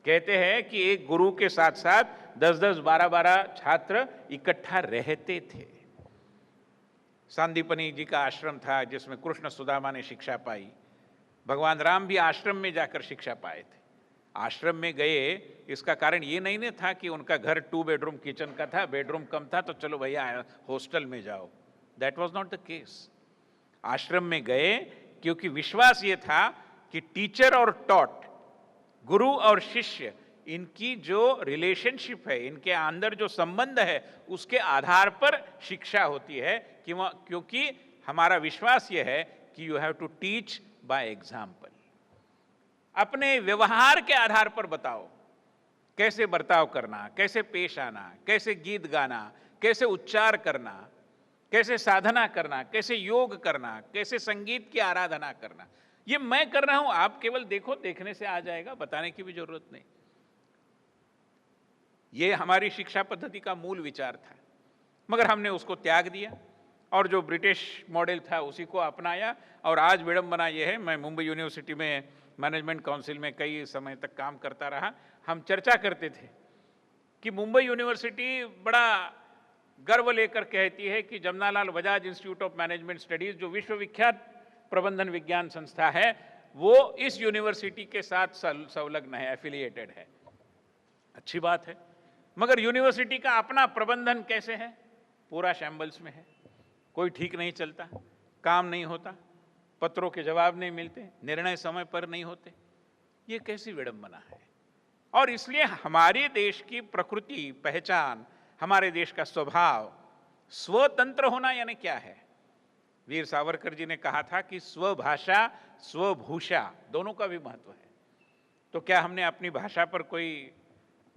D: कहते हैं कि एक गुरु के साथ साथ 10-10, 12-12 छात्र इकट्ठा रहते थे। सांदीपनी जी का आश्रम था जिसमें कृष्ण सुदामा ने शिक्षा पाई। भगवान राम भी आश्रम में जाकर शिक्षा पाए थे। आश्रम में गए इसका कारण ये नहीं था कि उनका घर 2 बेडरूम किचन का था, बेडरूम कम था तो चलो भैया हॉस्टल में जाओ। That was not the case. आश्रम में गए क्योंकि विश्वास ये था कि टीचर और टॉट, गुरु और शिष्य, इनकी जो रिलेशनशिप है, इनके अंदर जो संबंध है, उसके आधार पर शिक्षा होती है। क्योंकि हमारा विश्वास यह है कि you have to teach by example. अपने व्यवहार के आधार पर बताओ कैसे बर्ताव करना, कैसे पेश आना, कैसे गीत गाना, कैसे उच्चार करना, कैसे साधना करना, कैसे योग करना, कैसे संगीत की आराधना करना। ये मैं कर रहा हूं, आप केवल देखो, देखने से आ जाएगा, बताने की भी जरूरत नहीं। ये हमारी शिक्षा पद्धति का मूल विचार था, मगर हमने उसको त्याग दिया और जो ब्रिटिश मॉडल था उसी को अपनाया। और आज विडंबना यह है, मैं मुंबई यूनिवर्सिटी में मैनेजमेंट काउंसिल में कई समय तक काम करता रहा। हम चर्चा करते थे कि मुंबई यूनिवर्सिटी बड़ा गर्व लेकर कहती है कि Jamnalal Bajaj institute of management studies, जो विश्वविख्यात प्रबंधन विज्ञान संस्था है, वो इस यूनिवर्सिटी के साथ संलग्न है, एफिलिएटेड है। अच्छी बात है, मगर यूनिवर्सिटी का अपना प्रबंधन कैसे है? पूरा शैम्बल्स में है। कोई ठीक नहीं चलता, काम नहीं होता, पत्रों के जवाब नहीं मिलते, निर्णय समय पर नहीं होते। ये कैसी विडंबना है? और इसलिए हमारे देश की प्रकृति, पहचान, हमारे देश का स्वभाव स्वतंत्र होना यानी क्या है? वीर सावरकर जी ने कहा था कि स्वभाषा स्वभूषा दोनों का भी महत्व है। तो क्या हमने अपनी भाषा पर कोई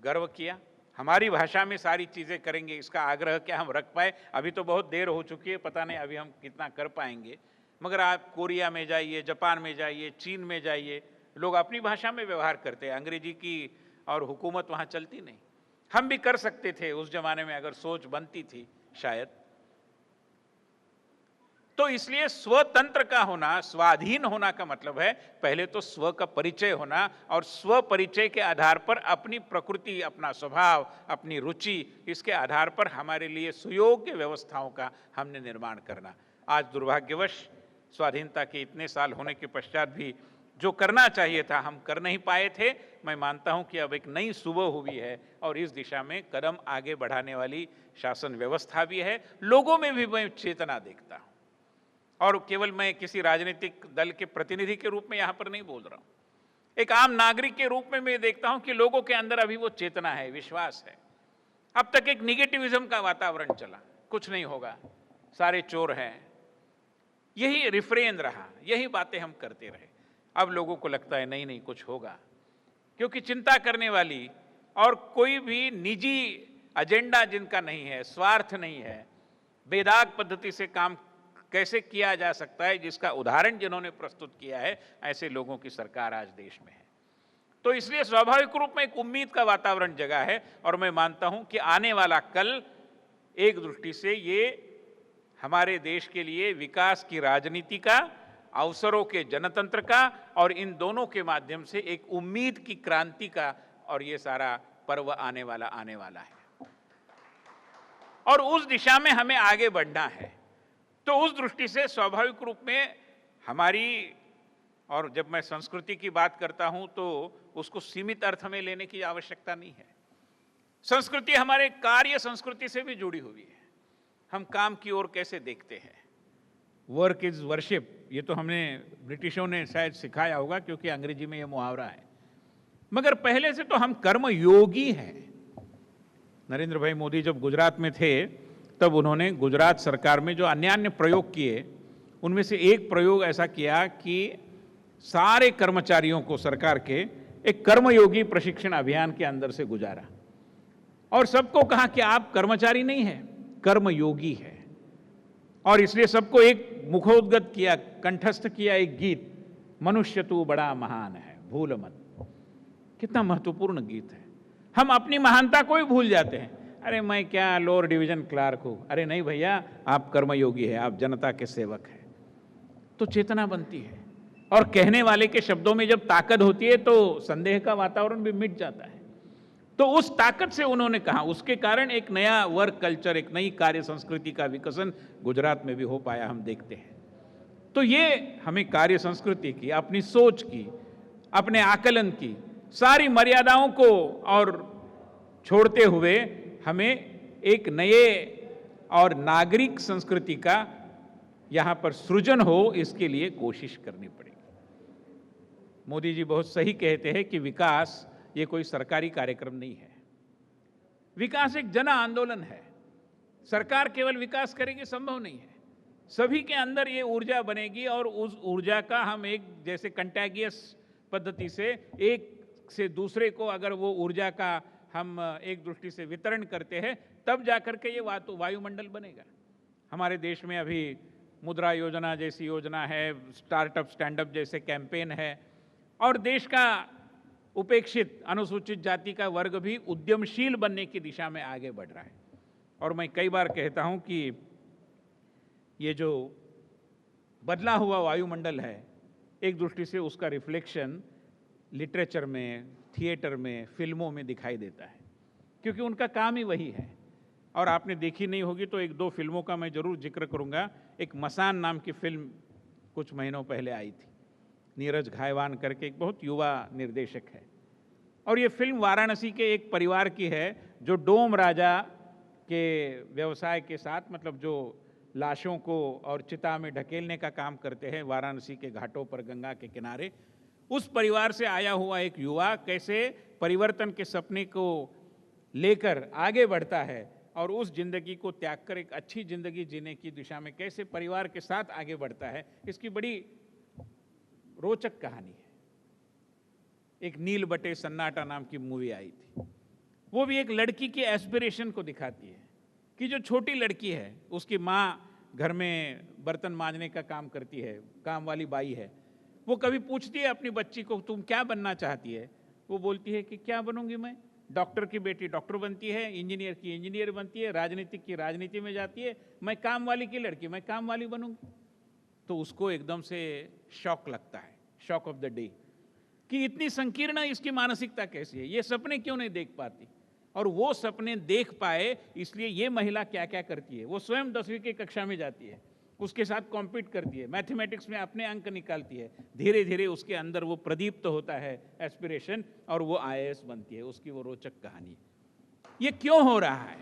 D: गर्व किया? हमारी भाषा में सारी चीजें करेंगे, इसका आग्रह क्या हम रख पाए? अभी तो बहुत देर हो चुकी है, पता नहीं अभी हम कितना कर पाएंगे। मगर आप कोरिया में जाइए, जापान में जाइए, चीन में जाइए, लोग अपनी भाषा में व्यवहार करते हैं। अंग्रेजी की और हुकूमत वहाँ चलती नहीं। हम भी कर सकते थे उस जमाने में, अगर सोच बनती थी शायद। तो इसलिए स्वतंत्र का होना, स्वाधीन होना का मतलब है पहले तो स्व का परिचय होना, और स्व परिचय के आधार पर अपनी प्रकृति, अपना स्वभाव, अपनी रुचि, इसके आधार पर हमारे लिए सुयोग्य व्यवस्थाओं का हमने निर्माण करना। आज दुर्भाग्यवश स्वाधीनता के इतने साल होने के पश्चात भी जो करना चाहिए था हम कर नहीं पाए थे। मैं मानता हूं कि अब एक नई सुबह हुई है और इस दिशा में कदम आगे बढ़ाने वाली शासन व्यवस्था भी है। लोगों में भी मैं चेतना देखता हूं, और केवल मैं किसी राजनीतिक दल के प्रतिनिधि के रूप में यहां पर नहीं बोल रहा हूं, एक आम नागरिक के रूप में मैं देखता हूं कि लोगों के अंदर अभी वो चेतना है, विश्वास है। अब तक एक निगेटिविज्म का वातावरण चला, कुछ नहीं होगा, सारे चोर हैं, यही रिफ्रेन रहा, यही बातें हम करते रहे। अब लोगों को लगता है नहीं नहीं कुछ होगा, क्योंकि चिंता करने वाली और कोई भी निजी एजेंडा जिनका नहीं है, स्वार्थ नहीं है, बेदाग पद्धति से काम कैसे किया जा सकता है, जिसका उदाहरण जिन्होंने प्रस्तुत किया है, ऐसे लोगों की सरकार आज देश में है। तो इसलिए स्वाभाविक रूप में एक उम्मीद का वातावरण जगा है, और मैं मानता हूं कि आने वाला कल एक दृष्टि से ये हमारे देश के लिए विकास की राजनीति का, अवसरों के जनतंत्र का, और इन दोनों के माध्यम से एक उम्मीद की क्रांति का, और ये सारा पर्व आने वाला है, और उस दिशा में हमें आगे बढ़ना है। तो उस दृष्टि से स्वाभाविक रूप में हमारी, और जब मैं संस्कृति की बात करता हूं तो उसको सीमित अर्थ में लेने की आवश्यकता नहीं है। संस्कृति हमारे कार्य संस्कृति से भी जुड़ी हुई है। हम काम की ओर कैसे देखते हैं, वर्क इज वर्शिप, ये तो हमने ब्रिटिशों ने शायद सिखाया होगा, क्योंकि अंग्रेजी में ये मुहावरा है, मगर पहले से तो हम कर्मयोगी हैं। नरेंद्र भाई मोदी जब गुजरात में थे तब उन्होंने गुजरात सरकार में जो अन्य प्रयोग किए, उनमें से एक प्रयोग ऐसा किया कि सारे कर्मचारियों को सरकार के एक कर्मयोगी प्रशिक्षण अभियान के अंदर से गुजारा, और सबको कहा कि आप कर्मचारी नहीं हैं, कर्मयोगी है। और इसलिए सबको एक मुखोद्गत किया, कंठस्थ किया एक गीत, मनुष्य तू बड़ा महान है, भूल मत। कितना महत्वपूर्ण गीत है। हम अपनी महानता को ही भूल जाते हैं। अरे मैं क्या लोअर डिवीजन क्लार्क हूं, अरे नहीं भैया, आप कर्मयोगी है, आप जनता के सेवक हैं। तो चेतना बनती है, और कहने वाले के शब्दों में जब ताकत होती है तो संदेह का वातावरण भी मिट जाता है। तो उस ताकत से उन्होंने कहा, उसके कारण एक नया वर्क कल्चर, एक नई कार्य संस्कृति का विकसन गुजरात में भी हो पाया, हम देखते हैं। तो ये हमें कार्य संस्कृति की, अपनी सोच की, अपने आकलन की सारी मर्यादाओं को और छोड़ते हुए हमें एक नए और नागरिक संस्कृति का यहां पर सृजन हो, इसके लिए कोशिश करनी पड़ेगी। मोदी जी बहुत सही कहते हैं कि विकास ये कोई सरकारी कार्यक्रम नहीं है, विकास एक जन आंदोलन है। सरकार केवल विकास करेगी संभव नहीं है, सभी के अंदर ये ऊर्जा बनेगी और उस ऊर्जा का हम एक जैसे कंटैगियस पद्धति से एक से दूसरे को अगर वो ऊर्जा का हम एक दृष्टि से वितरण करते हैं, तब जाकर के ये वायुमंडल बनेगा। हमारे देश में अभी मुद्रा योजना जैसी योजना है, स्टार्टअप स्टैंडअप जैसे कैंपेन है, और देश का उपेक्षित अनुसूचित जाति का वर्ग भी उद्यमशील बनने की दिशा में आगे बढ़ रहा है। और मैं कई बार कहता हूं कि ये जो बदला हुआ वायुमंडल है, एक दृष्टि से उसका रिफ्लेक्शन लिटरेचर में, थिएटर में, फिल्मों में दिखाई देता है, क्योंकि उनका काम ही वही है। और आपने देखी नहीं होगी तो एक दो फिल्मों का मैं जरूर जिक्र करूंगा। एक मसान नाम की फिल्म कुछ महीनों पहले आई थी, नीरज घायवान करके एक बहुत युवा निर्देशक है, और ये फिल्म वाराणसी के एक परिवार की है जो डोम राजा के व्यवसाय के साथ, मतलब जो लाशों को और चिता में ढकेलने का काम करते हैं वाराणसी के घाटों पर, गंगा के किनारे, उस परिवार से आया हुआ एक युवा कैसे परिवर्तन के सपने को लेकर आगे बढ़ता है और उस जिंदगी को त्याग कर एक अच्छी जिंदगी जीने की दिशा में कैसे परिवार के साथ आगे बढ़ता है, इसकी बड़ी रोचक कहानी है। एक नील बटे सन्नाटा नाम की मूवी आई थी, वो भी एक लड़की की एस्पिरेशन को दिखाती है कि जो छोटी लड़की है, उसकी माँ घर में बर्तन मांजने का काम करती है, काम वाली बाई है, वो कभी पूछती है अपनी बच्ची को तुम क्या बनना चाहती है, वो बोलती है कि क्या बनूंगी मैं, डॉक्टर की बेटी डॉक्टर बनती है, इंजीनियर की इंजीनियर बनती है, राजनीतिक की राजनीति में जाती है, मैं काम वाली की लड़की, मैं काम वाली बनूंगी। तो उसको एकदम से शॉक लगता है, शॉक ऑफ द डे, कि इतनी संकीर्ण इसकी मानसिकता कैसी है, ये सपने क्यों नहीं देख पाती। और वो सपने देख पाए इसलिए ये महिला क्या क्या करती है, वो स्वयं 10वीं की कक्षा में जाती है, उसके साथ कॉम्पीट करती है, मैथमेटिक्स में अपने अंक निकालती है, धीरे धीरे उसके अंदर वो प्रदीप्त होता है एस्पिरेशन, और वो IAS बनती है। उसकी वो रोचक कहानी। ये क्यों हो रहा है?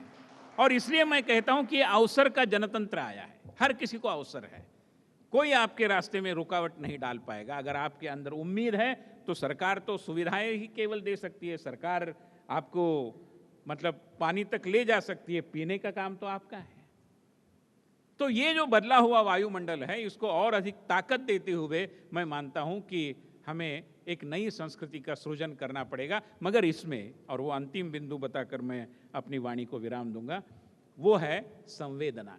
D: और इसलिए मैं कहता हूं कि ये अवसर का जनतंत्र आया है, हर किसी को अवसर है, कोई आपके रास्ते में रुकावट नहीं डाल पाएगा। अगर आपके अंदर उम्मीद है तो सरकार तो सुविधाएं ही केवल दे सकती है, सरकार आपको मतलब पानी तक ले जा सकती है, पीने का काम तो आपका है। तो ये जो बदला हुआ वायुमंडल है, इसको और अधिक ताकत देते हुए मैं मानता हूं कि हमें एक नई संस्कृति का सृजन करना पड़ेगा। मगर इसमें, और वो अंतिम बिंदु बताकर मैं अपनी वाणी को विराम दूंगा, वो है संवेदना।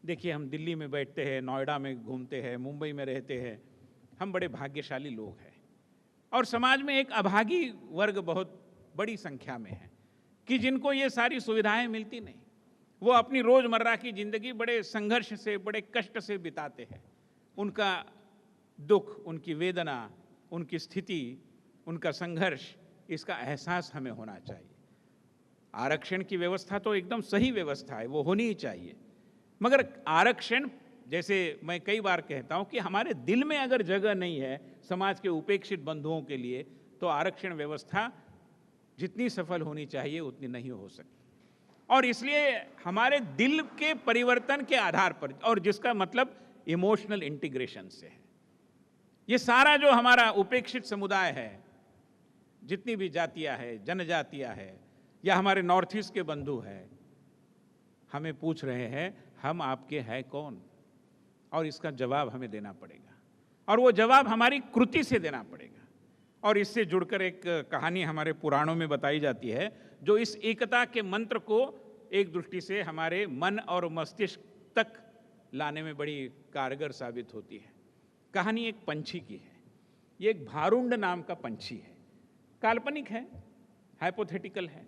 D: देखिए, हम दिल्ली में बैठते हैं, नोएडा में घूमते हैं, मुंबई में रहते हैं, हम बड़े भाग्यशाली लोग हैं, और समाज में एक अभागी वर्ग बहुत बड़ी संख्या में है कि जिनको ये सारी सुविधाएं मिलती नहीं। वो अपनी रोजमर्रा की जिंदगी बड़े संघर्ष से, बड़े कष्ट से बिताते हैं। उनका दुख, उनकी वेदना, उनकी स्थिति, उनका संघर्ष, इसका एहसास हमें होना चाहिए। आरक्षण की व्यवस्था तो एकदम सही व्यवस्था है, वो होनी ही चाहिए, मगर आरक्षण, जैसे मैं कई बार कहता हूं कि हमारे दिल में अगर जगह नहीं है समाज के उपेक्षित बंधुओं के लिए, तो आरक्षण व्यवस्था जितनी सफल होनी चाहिए उतनी नहीं हो सकती। और इसलिए हमारे दिल के परिवर्तन के आधार पर, और जिसका मतलब इमोशनल इंटीग्रेशन से है, ये सारा जो हमारा उपेक्षित समुदाय है, जितनी भी जातियां है, जनजातियां है, या हमारे नॉर्थ ईस्ट के बंधु हैं, हमें पूछ रहे हैं हम आपके हैं कौन, और इसका जवाब हमें देना पड़ेगा, और वो जवाब हमारी कृति से देना पड़ेगा। और इससे जुड़कर एक कहानी हमारे पुराणों में बताई जाती है, जो इस एकता के मंत्र को एक दृष्टि से हमारे मन और मस्तिष्क तक लाने में बड़ी कारगर साबित होती है। कहानी एक पंछी की है। ये एक भारुंड नाम का पंछी है, काल्पनिक है, हाइपोथेटिकल है।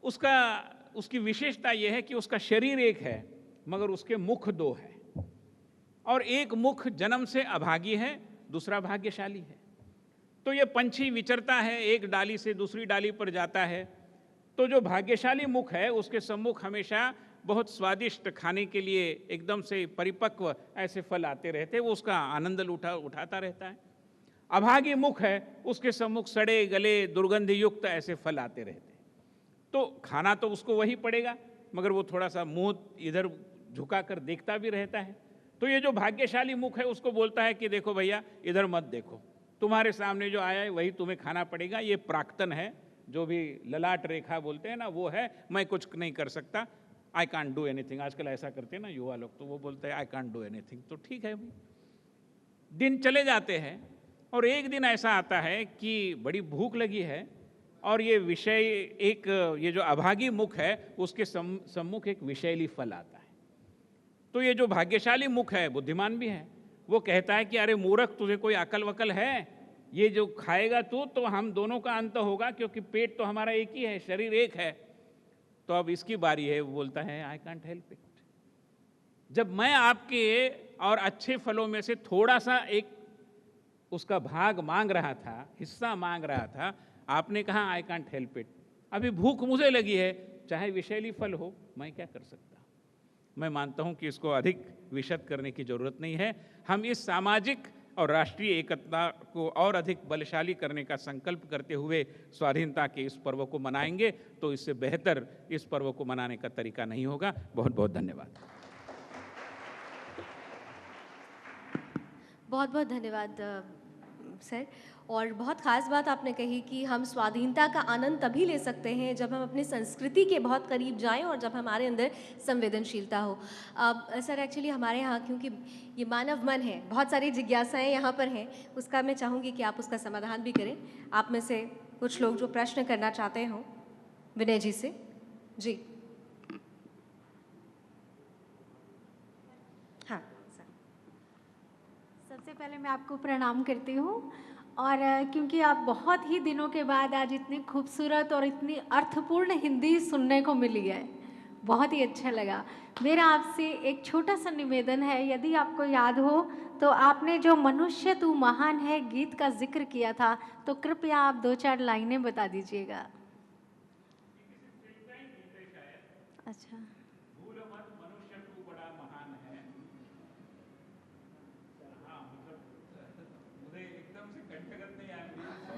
D: उसकी विशेषता यह है कि उसका शरीर एक है मगर उसके मुख दो है, और एक मुख जन्म से अभागी है, दूसरा भाग्यशाली है। तो ये पंछी विचरता है, एक डाली से दूसरी डाली पर जाता है, तो जो भाग्यशाली मुख है उसके सम्मुख हमेशा बहुत स्वादिष्ट खाने के लिए एकदम से परिपक्व ऐसे फल आते रहते हैं, वो उसका आनंद उठाता रहता है। अभागी मुख है, उसके सम्मुख सड़े गले दुर्गंध युक्त ऐसे फल आते रहते हैं। तो खाना तो उसको वही पड़ेगा, मगर वो थोड़ा सा मुंह इधर झुका कर देखता भी रहता है। तो ये जो भाग्यशाली मुख है उसको बोलता है कि देखो भैया, इधर मत देखो, तुम्हारे सामने जो आया है वही तुम्हें खाना पड़ेगा। ये प्राक्तन है, जो भी ललाट रेखा बोलते हैं ना, वो है, मैं कुछ नहीं कर सकता, आई कांट डू एनीथिंग। आजकल ऐसा करते हैं ना युवा लोग, तो वो बोलते हैं आई कांट डू एनीथिंग। तो ठीक है भाई, दिन चले जाते हैं और एक दिन ऐसा आता है कि बड़ी भूख लगी है और ये विषय ये जो अभागी मुख है उसके सम्मुख एक विषैली फल आता है। तो ये जो भाग्यशाली मुख है बुद्धिमान भी है, वो कहता है कि अरे मूर्ख, तुझे कोई अकल वकल है? ये जो खाएगा तू तो हम दोनों का अंत होगा, क्योंकि पेट तो हमारा एक ही है, शरीर एक है। तो अब इसकी बारी है, वो बोलता है आई कांट हेल्प इट। जब मैं आपके और अच्छे फलों में से थोड़ा सा एक उसका भाग मांग रहा था, हिस्सा मांग रहा था, आपने कहा आई कांट हेल्प इट। अभी भूख मुझे लगी है, चाहे विषैली फल हो, मैं क्या कर सकता। मैं मानता हूं कि इसको अधिक विशद करने की जरूरत नहीं है। हम इस सामाजिक और राष्ट्रीय एकता को और अधिक बलशाली करने का संकल्प करते हुए स्वाधीनता के इस पर्व को मनाएंगे, तो इससे बेहतर इस पर्व को मनाने का तरीका नहीं होगा। बहुत बहुत धन्यवाद।
B: बहुत बहुत धन्यवाद सर। और बहुत ख़ास बात आपने कही कि हम स्वाधीनता का आनंद तभी ले सकते हैं जब हम अपनी संस्कृति के बहुत करीब जाएं और जब हमारे अंदर संवेदनशीलता हो। सर एक्चुअली हमारे यहाँ, क्योंकि ये मानव मन है, बहुत सारी जिज्ञासाएं यहाँ पर हैं, उसका मैं चाहूँगी कि आप उसका समाधान भी करें। आप में से कुछ लोग जो प्रश्न करना चाहते हों विनय जी से। जी हाँ सर।
E: सबसे पहले मैं आपको प्रणाम करती हूँ, और क्योंकि आप बहुत ही दिनों के बाद आज इतनी खूबसूरत और इतनी अर्थपूर्ण हिंदी सुनने को मिली है, बहुत ही अच्छा लगा। मेरा आपसे एक छोटा सा निवेदन है, यदि आपको याद हो तो आपने जो मनुष्य तू महान है गीत का जिक्र किया था, तो कृपया आप 2-4 लाइनें बता दीजिएगा। अच्छा,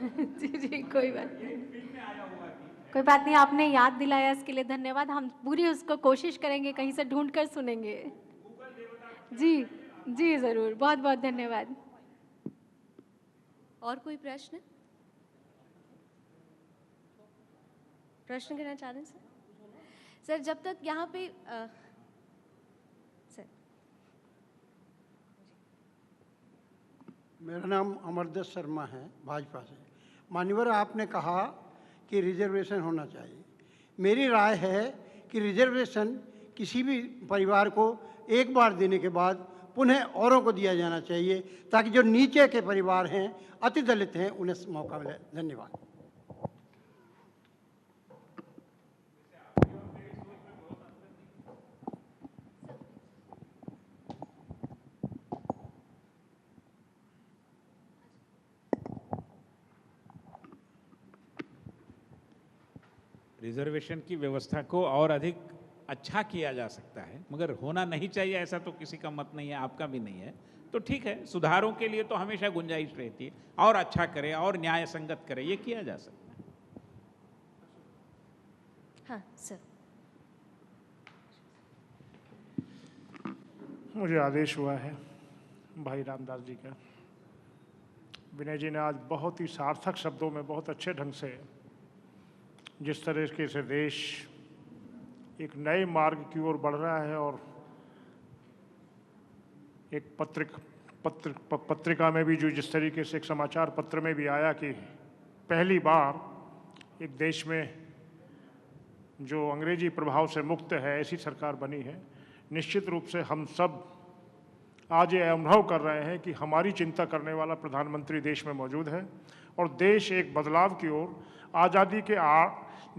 E: जी जी, कोई बात नहीं, आपने याद दिलाया, इसके लिए धन्यवाद। हम पूरी उसको कोशिश करेंगे, कहीं से ढूंढ कर सुनेंगे। जी जी ज़रूर, बहुत बहुत धन्यवाद।
B: और कोई प्रश्न करना चाह रहे हैं सर? जब तक यहाँ पे सर।
F: मेरा नाम अमरदत्त शर्मा है, भाजपा से। मान्यवर, आपने कहा कि रिजर्वेशन होना चाहिए। मेरी राय है कि रिजर्वेशन किसी भी परिवार को एक बार देने के बाद पुनः औरों को दिया जाना चाहिए, ताकि जो नीचे के परिवार हैं, अति दलित हैं, उन्हें मौका मिले। धन्यवाद।
D: रिजर्वेशन की व्यवस्था को और अधिक अच्छा किया जा सकता है, मगर होना नहीं चाहिए ऐसा तो किसी का मत नहीं है, आपका भी नहीं है। तो ठीक है, सुधारों के लिए तो हमेशा गुंजाइश रहती है, और अच्छा करे और न्याय संगत करे, ये किया जा सकता है।
B: हाँ सर।
G: मुझे आदेश हुआ है भाई रामदास जी का। विनय जी ने आज बहुत ही सार्थक शब्दों में बहुत अच्छे ढंग से जिस तरीके से देश एक नए मार्ग की ओर बढ़ रहा है, और एक पत्रिका में भी जो जिस तरीके से एक समाचार पत्र में भी आया कि पहली बार एक देश में जो अंग्रेजी प्रभाव से मुक्त है ऐसी सरकार बनी है, निश्चित रूप से हम सब आज ये अनुभव कर रहे हैं कि हमारी चिंता करने वाला प्रधानमंत्री देश में मौजूद है और देश एक बदलाव की ओर, आज़ादी के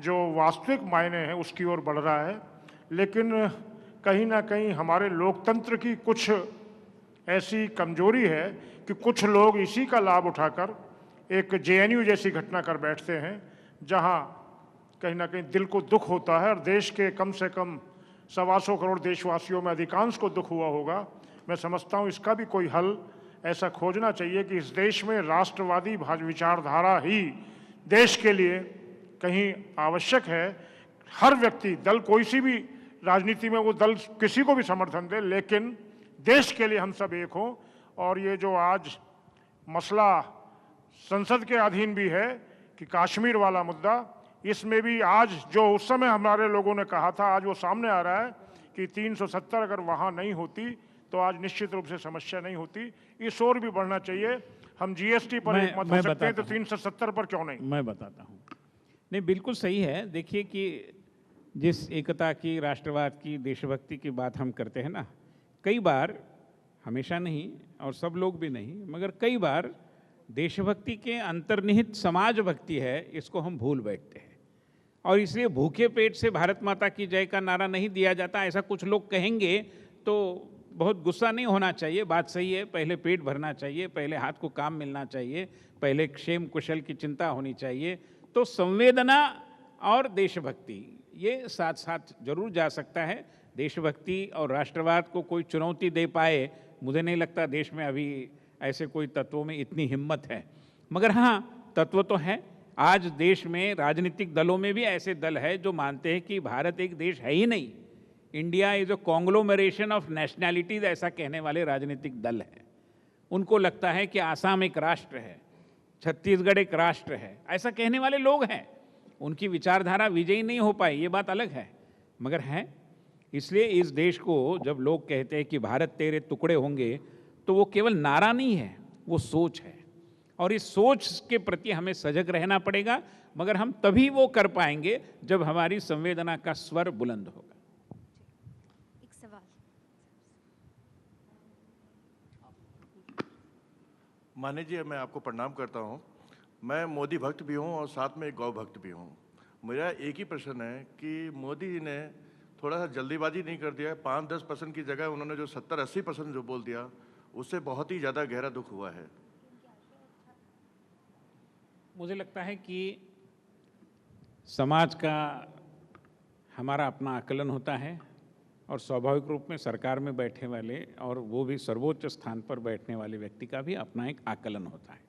G: जो वास्तविक मायने हैं उसकी ओर बढ़ रहा है। लेकिन कहीं ना कहीं हमारे लोकतंत्र की कुछ ऐसी कमजोरी है कि कुछ लोग इसी का लाभ उठाकर एक जेएनयू जैसी घटना कर बैठते हैं, जहां कहीं ना कहीं दिल को दुख होता है और देश के कम से कम 125 करोड़ देशवासियों में अधिकांश को दुख हुआ होगा। मैं समझता हूं इसका भी कोई हल ऐसा खोजना चाहिए कि इस देश में राष्ट्रवादी विचारधारा ही देश के लिए कहीं आवश्यक है। हर व्यक्ति, दल कोई सी भी राजनीति में वो दल किसी को भी समर्थन दे, लेकिन देश के लिए हम सब एक हों। और ये जो आज मसला संसद के अधीन भी है कि कश्मीर वाला मुद्दा, इसमें भी आज जो उस समय हमारे लोगों ने कहा था, आज वो सामने आ रहा है कि 370 अगर वहाँ नहीं होती तो आज निश्चित रूप से समस्या नहीं होती। इस ओर भी बढ़ना चाहिए। हम जीएसटी पर एक मत हो सकते हैं, तो 370 पर क्यों नहीं?
D: मैं बताता हूँ। नहीं, बिल्कुल सही है। देखिए कि जिस एकता की, राष्ट्रवाद की, देशभक्ति की बात हम करते हैं ना, कई बार, हमेशा नहीं और सब लोग भी नहीं, मगर कई बार देशभक्ति के अंतर्निहित समाज भक्ति है, इसको हम भूल बैठते हैं। और इसलिए भूखे पेट से भारत माता की जय का नारा नहीं दिया जाता। ऐसा कुछ लोग कहेंगे तो बहुत गुस्सा नहीं होना चाहिए, बात सही है। पहले पेट भरना चाहिए, पहले हाथ को काम मिलना चाहिए, पहले क्षेम कुशल की चिंता होनी चाहिए। तो संवेदना और देशभक्ति ये साथ साथ जरूर जा सकता है। देशभक्ति और राष्ट्रवाद को कोई चुनौती दे पाए, मुझे नहीं लगता देश में अभी ऐसे कोई तत्वों में इतनी हिम्मत है। मगर हाँ, तत्व तो है। आज देश में राजनीतिक दलों में भी ऐसे दल है जो मानते हैं कि भारत एक देश है ही नहीं, India is a कॉन्ग्लोमरेशन of nationalities, ऐसा कहने वाले राजनीतिक दल हैं। उनको लगता है कि आसाम एक राष्ट्र है, छत्तीसगढ़ एक राष्ट्र है, ऐसा कहने वाले लोग हैं। उनकी विचारधारा विजयी नहीं हो पाई, ये बात अलग है, मगर है। इसलिए इस देश को जब लोग कहते हैं कि भारत तेरे टुकड़े होंगे, तो वो केवल नारा नहीं है, वो सोच है। और इस सोच के प्रति हमें सजग रहना पड़ेगा, मगर हम तभी वो कर पाएंगे जब हमारी संवेदना का स्वर बुलंद होगा।
A: एक सवाल।
H: मान्य जी, मैं आपको प्रणाम करता हूं। मैं मोदी भक्त भी हूं और साथ में एक गौ भक्त भी हूं। मेरा एक ही प्रश्न है कि मोदी जी ने थोड़ा सा जल्दीबाजी नहीं कर दिया? 5-10% की जगह उन्होंने जो 70-80% जो बोल दिया, उससे बहुत ही ज़्यादा गहरा दुख हुआ है।
D: मुझे लगता है कि समाज का हमारा अपना आकलन होता है और स्वाभाविक रूप में सरकार में बैठने वाले और वो भी सर्वोच्च स्थान पर बैठने वाले व्यक्ति का भी अपना एक आकलन होता है।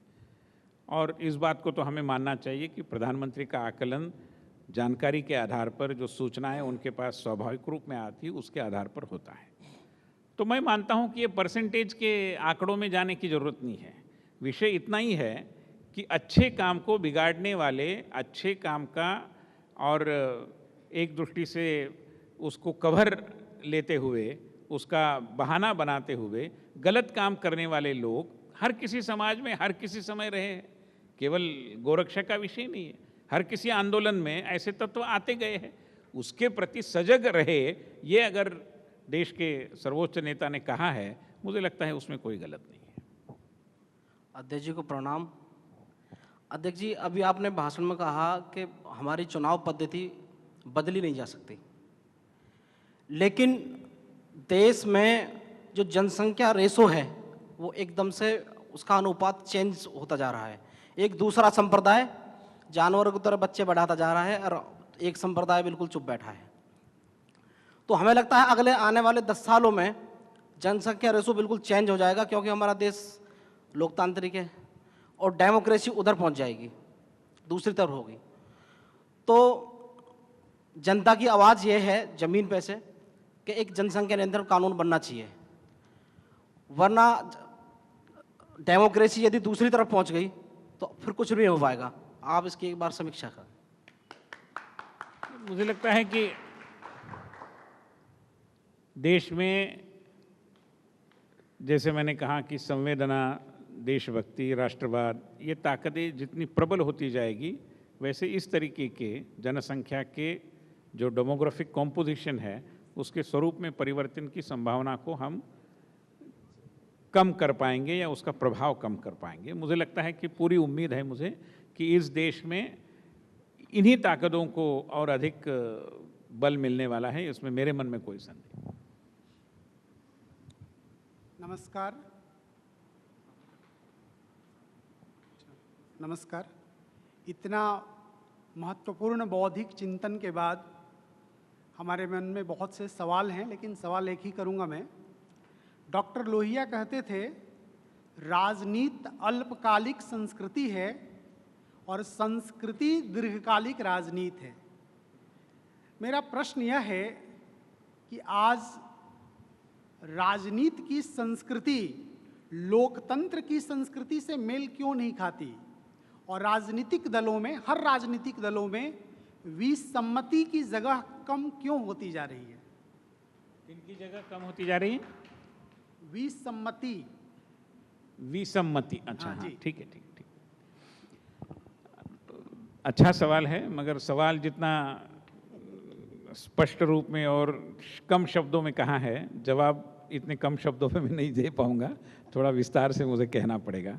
D: और इस बात को तो हमें मानना चाहिए कि प्रधानमंत्री का आकलन जानकारी के आधार पर, जो सूचनाएं उनके पास स्वाभाविक रूप में आती उसके आधार पर होता है। तो मैं मानता हूं कि ये परसेंटेज के आंकड़ों में जाने की ज़रूरत नहीं है। विषय इतना ही है कि अच्छे काम को बिगाड़ने वाले, अच्छे काम का और एक दृष्टि से उसको कवर लेते हुए, उसका बहाना बनाते हुए गलत काम करने वाले लोग हर किसी समाज में हर किसी समय रहे हैं। केवल गोरक्षा का विषय नहीं है, हर किसी आंदोलन में ऐसे तत्व आते गए हैं। उसके प्रति सजग रहे, ये अगर देश के सर्वोच्च नेता ने कहा है, मुझे लगता है उसमें कोई गलत नहीं है।
I: अध्यक्ष जी को प्रणाम। अध्यक्ष जी, अभी आपने भाषण में कहा कि हमारी चुनाव पद्धति बदली नहीं जा सकती, लेकिन देश में जो जनसंख्या रेशो है वो एकदम से उसका अनुपात चेंज होता जा रहा है। एक दूसरा संप्रदाय जानवरों की तरह बच्चे बढ़ाता जा रहा है और एक संप्रदाय बिल्कुल चुप बैठा है। तो हमें लगता है अगले आने वाले 10 सालों में जनसंख्या रेशो बिल्कुल चेंज हो जाएगा, क्योंकि हमारा देश लोकतांत्रिक है और डेमोक्रेसी उधर पहुंच जाएगी, दूसरी तरफ होगी। तो जनता की आवाज़ ये है ज़मीन पे से कि एक जनसंख्या नियंत्रण कानून बनना चाहिए, वरना डेमोक्रेसी यदि दूसरी तरफ पहुंच गई तो फिर कुछ नहीं हो पाएगा। आप इसकी एक बार समीक्षा करें।
D: मुझे लगता है कि देश में, जैसे मैंने कहा कि संवेदना, देशभक्ति, राष्ट्रवाद, ये ताकतें जितनी प्रबल होती जाएगी, वैसे इस तरीके के जनसंख्या के जो डेमोग्राफिक कॉम्पोजिशन है उसके स्वरूप में परिवर्तन की संभावना को हम कम कर पाएंगे या उसका प्रभाव कम कर पाएंगे। मुझे लगता है कि पूरी उम्मीद है मुझे कि इस देश में इन्हीं ताकतों को और अधिक बल मिलने वाला है, इसमें मेरे मन में कोई संदेह नहीं।
J: नमस्कार। नमस्कार। इतना महत्वपूर्ण बौद्धिक चिंतन के बाद हमारे मन में बहुत से सवाल हैं, लेकिन सवाल एक ही करूंगा मैं। डॉक्टर लोहिया कहते थे राजनीति अल्पकालिक संस्कृति है और संस्कृति दीर्घकालिक राजनीति है। मेरा प्रश्न यह है कि आज राजनीति की संस्कृति लोकतंत्र की संस्कृति से मेल क्यों नहीं खाती, और राजनीतिक दलों में, हर राजनीतिक दलों में विसम्मति की जगह कम क्यों होती जा रही है?
D: किनकी जगह कम होती जा रही है?
J: विसम्मति।
D: विसम्मति, अच्छा,
J: हाँ,
D: हाँ,
J: जी।
D: ठीक है, ठीक ठीक। अच्छा सवाल है, मगर सवाल जितना स्पष्ट रूप में और कम शब्दों में कहा है, जवाब इतने कम शब्दों में मैं नहीं दे पाऊंगा, थोड़ा विस्तार से मुझे कहना पड़ेगा।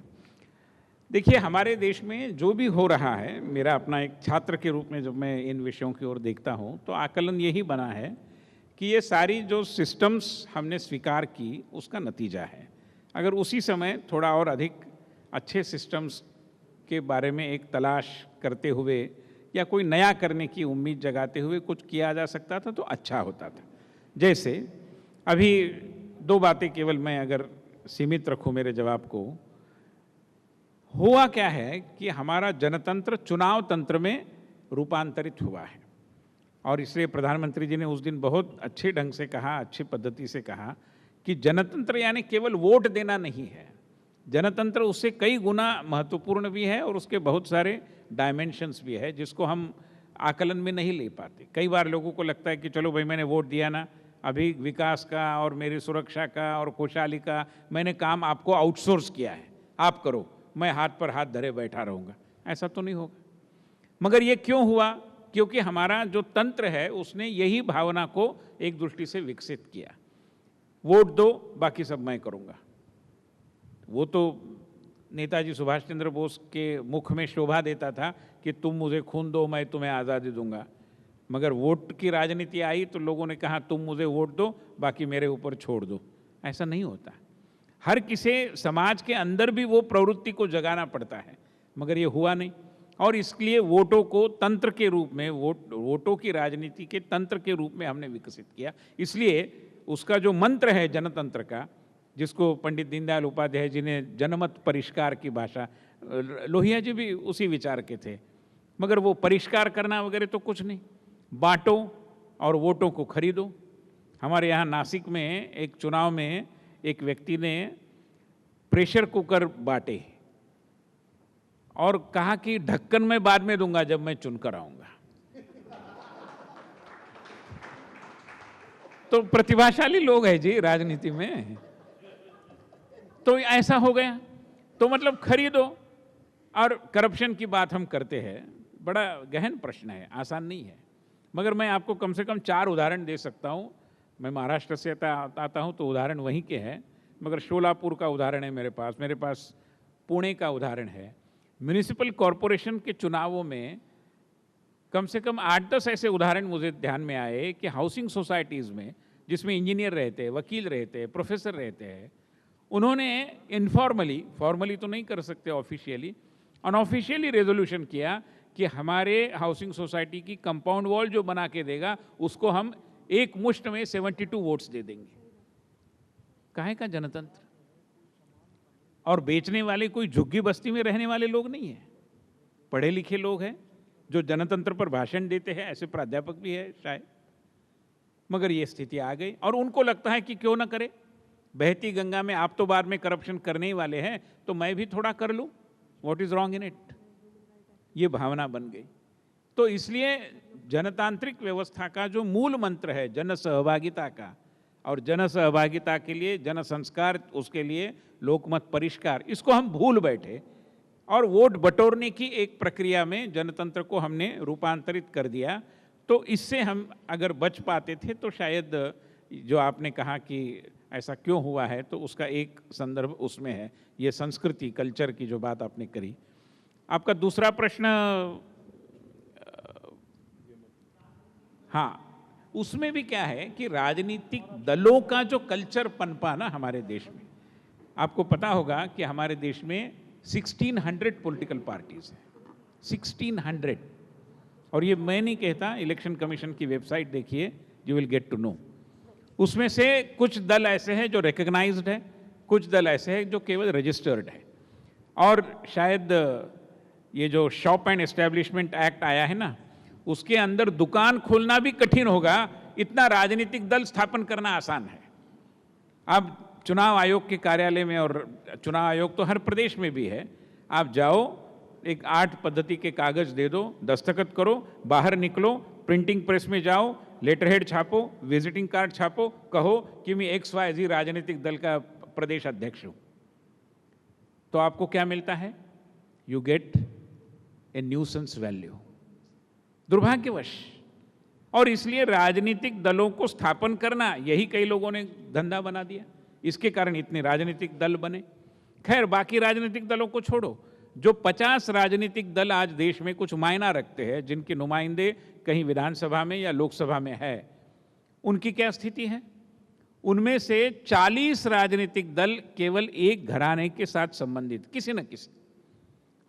D: देखिए, हमारे देश में जो भी हो रहा है, मेरा अपना एक छात्र के रूप में जब मैं इन विषयों की ओर देखता हूं, तो आकलन यही बना है कि ये सारी जो सिस्टम्स हमने स्वीकार की उसका नतीजा है। अगर उसी समय थोड़ा और अधिक अच्छे सिस्टम्स के बारे में एक तलाश करते हुए या कोई नया करने की उम्मीद जगाते हुए कुछ किया जा सकता था तो अच्छा होता था। जैसे अभी दो बातें केवल मैं अगर सीमित रखूं मेरे जवाब को, हुआ क्या है कि हमारा जनतंत्र चुनाव तंत्र में रूपांतरित हुआ है, और इसलिए प्रधानमंत्री जी ने उस दिन बहुत अच्छे ढंग से कहा, अच्छी पद्धति से कहा कि जनतंत्र यानी केवल वोट देना नहीं है, जनतंत्र उससे कई गुना महत्वपूर्ण भी है और उसके बहुत सारे डायमेंशंस भी है जिसको हम आकलन में नहीं ले पाते। कई बार लोगों को लगता है कि चलो भाई मैंने वोट दिया ना, अभी विकास का और मेरी सुरक्षा का और खुशहाली का मैंने काम आपको आउटसोर्स किया है, आप करो, मैं हाथ पर हाथ धरे बैठा रहूँगा। ऐसा तो नहीं होगा। मगर ये क्यों हुआ? क्योंकि हमारा जो तंत्र है उसने यही भावना को एक दृष्टि से विकसित किया, वोट दो बाकी सब मैं करूँगा। वो तो नेताजी सुभाष चंद्र बोस के मुख में शोभा देता था कि तुम मुझे खून दो मैं तुम्हें आज़ादी दूंगा, मगर वोट की राजनीति आई तो लोगों ने कहा तुम मुझे वोट दो बाकी मेरे ऊपर छोड़ दो। ऐसा नहीं होता। हर किसी समाज के अंदर भी वो प्रवृत्ति को जगाना पड़ता है, मगर ये हुआ नहीं। और इसलिए वोटों को तंत्र के रूप में, वोटों की राजनीति के तंत्र के रूप में हमने विकसित किया। इसलिए उसका जो मंत्र है जनतंत्र का, जिसको पंडित दीनदयाल उपाध्याय जी ने जनमत परिष्कार की भाषा, लोहिया जी भी उसी विचार के थे, मगर वो परिष्कार करना वगैरह तो कुछ नहीं, बांटो और वोटों को खरीदो। हमारे यहाँ नासिक में एक चुनाव में एक व्यक्ति ने प्रेशर कुकर बांटे और कहा कि ढक्कन मैं बाद में दूंगा जब मैं चुनकर आऊंगा। तो प्रतिभाशाली लोग हैं जी राजनीति में, तो ऐसा हो गया। तो मतलब खरीदो। और करप्शन की बात हम करते हैं, बड़ा गहन प्रश्न है, आसान नहीं है, मगर मैं आपको कम से कम 4 उदाहरण दे सकता हूँ। मैं महाराष्ट्र से आता हूँ तो उदाहरण वहीं के हैं, मगर शोलापुर का उदाहरण है मेरे पास पुणे का उदाहरण है। म्यूनिसिपल कॉरपोरेशन के चुनावों में कम से कम 8-10 ऐसे उदाहरण मुझे ध्यान में आए कि हाउसिंग सोसाइटीज़ में, जिसमें इंजीनियर रहते हैं, वकील रहते हैं, प्रोफेसर रहते हैं, उन्होंने इनफॉर्मली, फॉर्मली तो नहीं कर सकते ऑफिशियली, अनऑफिशियली रेजोल्यूशन किया कि हमारे हाउसिंग सोसाइटी की कंपाउंड वॉल जो बना के देगा उसको हम एक मुश्त में 72 वोट्स दे देंगे। काहे का जनतंत्र? और बेचने वाले कोई झुग्गी बस्ती में रहने वाले लोग नहीं है, पढ़े लिखे लोग हैं जो जनतंत्र पर भाषण देते हैं, ऐसे प्राध्यापक भी है शायद। मगर ये स्थिति आ गई और उनको लगता है कि क्यों ना करे, बहती गंगा में आप तो बाद में करप्शन करने ही वाले हैं तो मैं भी थोड़ा कर लूं, what is wrong in it, ये भावना बन गई। तो इसलिए जनतांत्रिक व्यवस्था का जो मूल मंत्र है जन सहभागिता का, और जन सहभागिता के लिए जन संस्कार, उसके लिए लोकमत परिष्कार, इसको हम भूल बैठे और वोट बटोरने की एक प्रक्रिया में जनतंत्र को हमने रूपांतरित कर दिया। तो इससे हम अगर बच पाते थे तो शायद जो आपने कहा कि ऐसा क्यों हुआ है, तो उसका एक संदर्भ उसमें है, ये संस्कृति कल्चर की जो बात आपने करी। आपका दूसरा प्रश्न, हाँ, उसमें भी क्या है कि राजनीतिक दलों का जो कल्चर पनपा ना हमारे देश में, आपको पता होगा कि हमारे देश में 1600 पॉलिटिकल पार्टीज हैं, 1600। और ये मैं नहीं कहता, इलेक्शन कमीशन की वेबसाइट देखिए, you will get to know. उसमें से कुछ दल ऐसे हैं जो रिकग्नाइज्ड है, कुछ दल ऐसे हैं जो केवल रजिस्टर्ड है। और शायद ये जो शॉप एंड एस्टेब्लिशमेंट एक्ट आया है ना, उसके अंदर दुकान खोलना भी कठिन होगा, इतना राजनीतिक दल स्थापन करना आसान है। अब चुनाव आयोग के कार्यालय में, और चुनाव आयोग तो हर प्रदेश में भी है, आप जाओ, एक 8 पद्धति के कागज दे दो, दस्तखत करो, बाहर निकलो, प्रिंटिंग प्रेस में जाओ, लेटरहेड छापो, विजिटिंग कार्ड छापो, कहो कि मैं XYZ राजनीतिक दल का प्रदेश अध्यक्ष हूं, तो आपको क्या मिलता है? You get A nuisance value. दुर्भाग्यवश। और इसलिए राजनीतिक दलों को स्थापन करना, यही कई लोगों ने धंधा बना दिया, इसके कारण इतने राजनीतिक दल बने। खैर, बाकी राजनीतिक दलों को छोड़ो, जो 50 राजनीतिक दल आज देश में कुछ मायना रखते हैं, जिनके नुमाइंदे कहीं विधानसभा में या लोकसभा में है, उनकी क्या स्थिति है? उनमें से 40 राजनीतिक दल केवल एक घराने के साथ संबंधित, किसी न किसी।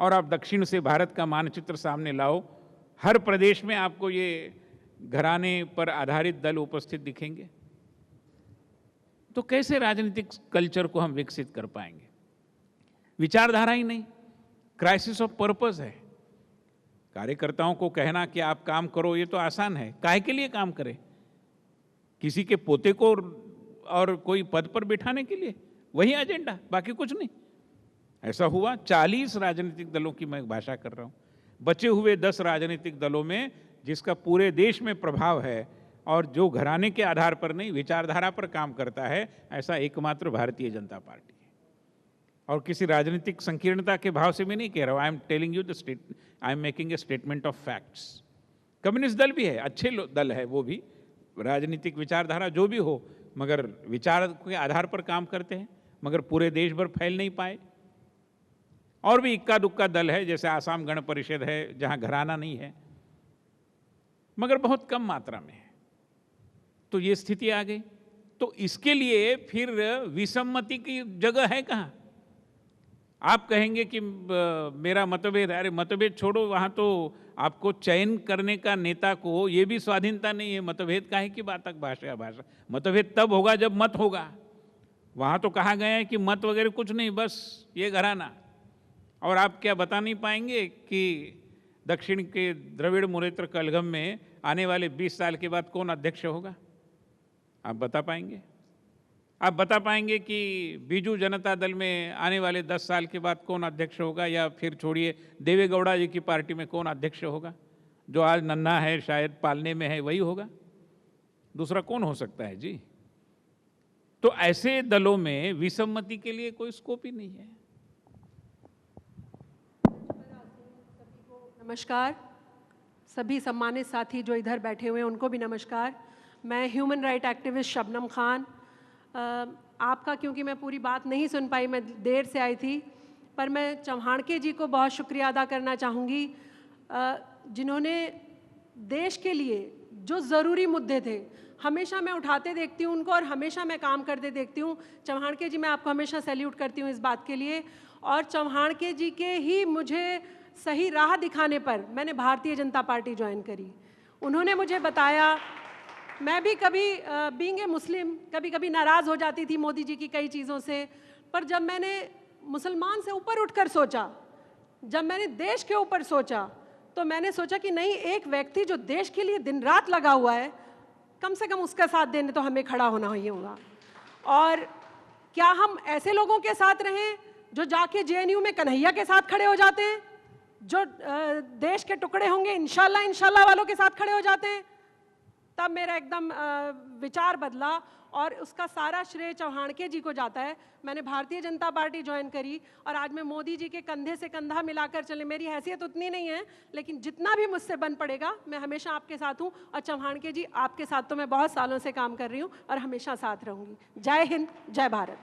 D: और आप दक्षिण से भारत का मानचित्र सामने लाओ, हर प्रदेश में आपको ये घराने पर आधारित दल उपस्थित दिखेंगे। तो कैसे राजनीतिक कल्चर को हम विकसित कर पाएंगे? विचारधारा ही नहीं, क्राइसिस ऑफ पर्पस है। कार्यकर्ताओं को कहना कि आप काम करो, ये तो आसान है। काहे के लिए काम करें? किसी के पोते को और कोई पद पर बिठाने के लिए? वही एजेंडा, बाकी कुछ नहीं। ऐसा हुआ 40 राजनीतिक दलों की मैं भाषा कर रहा हूं। बचे हुए 10 राजनीतिक दलों में, जिसका पूरे देश में प्रभाव है और जो घराने के आधार पर नहीं, विचारधारा पर काम करता है, ऐसा एकमात्र भारतीय जनता पार्टी है। और किसी राजनीतिक संकीर्णता के भाव से मैं नहीं कह रहा हूं, I am telling you the I am making a statement of facts. Communist दल भी है, अच्छे दल है, वो भी राजनीतिक विचारधारा जो भी हो, मगर विचार के आधार पर काम करते हैं, मगर पूरे देश भर फैल नहीं पाए। और भी इक्का दुक्का दल है, जैसे आसाम गण परिषद है, जहां घराना नहीं है, मगर बहुत कम मात्रा में है। तो ये स्थिति आ गई। तो इसके लिए फिर विसम्मति की जगह है कहां? आप कहेंगे कि मेरा मतभेद, अरे मतभेद छोड़ो, वहां तो आपको चयन करने का नेता को ये भी स्वाधीनता नहीं है। मतभेद काहे की बात, भाषा मतभेद तब होगा जब मत होगा। वहां तो कहा गया है कि मत वगैरह कुछ नहीं, बस ये घराना। और आप क्या बता नहीं पाएंगे कि दक्षिण के द्रविड़ मुनेत्र कलगम में आने वाले 20 साल के बाद कौन अध्यक्ष होगा? आप बता पाएंगे? आप बता पाएंगे कि बीजू जनता दल में आने वाले 10 साल के बाद कौन अध्यक्ष होगा? या फिर छोड़िए, देवेगौड़ा जी की पार्टी में कौन अध्यक्ष होगा? जो आज नन्हा है, शायद पालने में है, वही होगा। दूसरा कौन हो सकता है जी? तो ऐसे दलों में विसम्मति के लिए कोई स्कोप ही नहीं है।
K: नमस्कार। सभी सम्मानित साथी जो इधर बैठे हुए हैं उनको भी नमस्कार। मैं human right activist Shabnam Khan. आपका, क्योंकि मैं पूरी बात नहीं सुन पाई, मैं देर से आई थी, पर मैं चव्हाणके जी को बहुत शुक्रिया अदा करना चाहूँगी, जिन्होंने देश के लिए जो ज़रूरी मुद्दे थे, हमेशा मैं उठाते देखती हूँ उनको और हमेशा मैं काम करते देखती हूँ। चव्हाणके जी, मैं आपको हमेशा सैल्यूट करती हूँ इस बात के लिए। और चव्हाणके जी के ही मुझे सही राह दिखाने पर मैंने भारतीय जनता पार्टी ज्वाइन करी। उन्होंने मुझे बताया, मैं भी कभी बीइंग ए मुस्लिम कभी कभी नाराज़ हो जाती थी मोदी जी की कई चीज़ों से, पर जब मैंने मुसलमान से ऊपर उठकर सोचा, जब मैंने देश के ऊपर सोचा, तो मैंने सोचा कि नहीं, एक व्यक्ति जो देश के लिए दिन रात लगा हुआ है, कम से कम उसका साथ देने तो हमें खड़ा होना ही होगा। और क्या हम ऐसे लोगों के साथ रहें जो जाके JNU में कन्हैया के साथ खड़े हो जाते हैं, जो देश के टुकड़े होंगे इंशाल्लाह वालों के साथ खड़े हो जाते हैं? तब मेरा एकदम विचार बदला और उसका सारा श्रेय चौहानके जी को जाता है। मैंने भारतीय जनता पार्टी ज्वाइन करी और आज मैं मोदी जी के कंधे से कंधा मिलाकर चले। मेरी हैसियत उतनी नहीं है, लेकिन जितना भी मुझसे बन पड़ेगा मैं हमेशा आपके साथ हूँ। और चौहानके जी, आपके साथ तो मैं बहुत सालों से काम कर रही हूँ और हमेशा साथ रहूँगी। जय हिंद, जय भारत।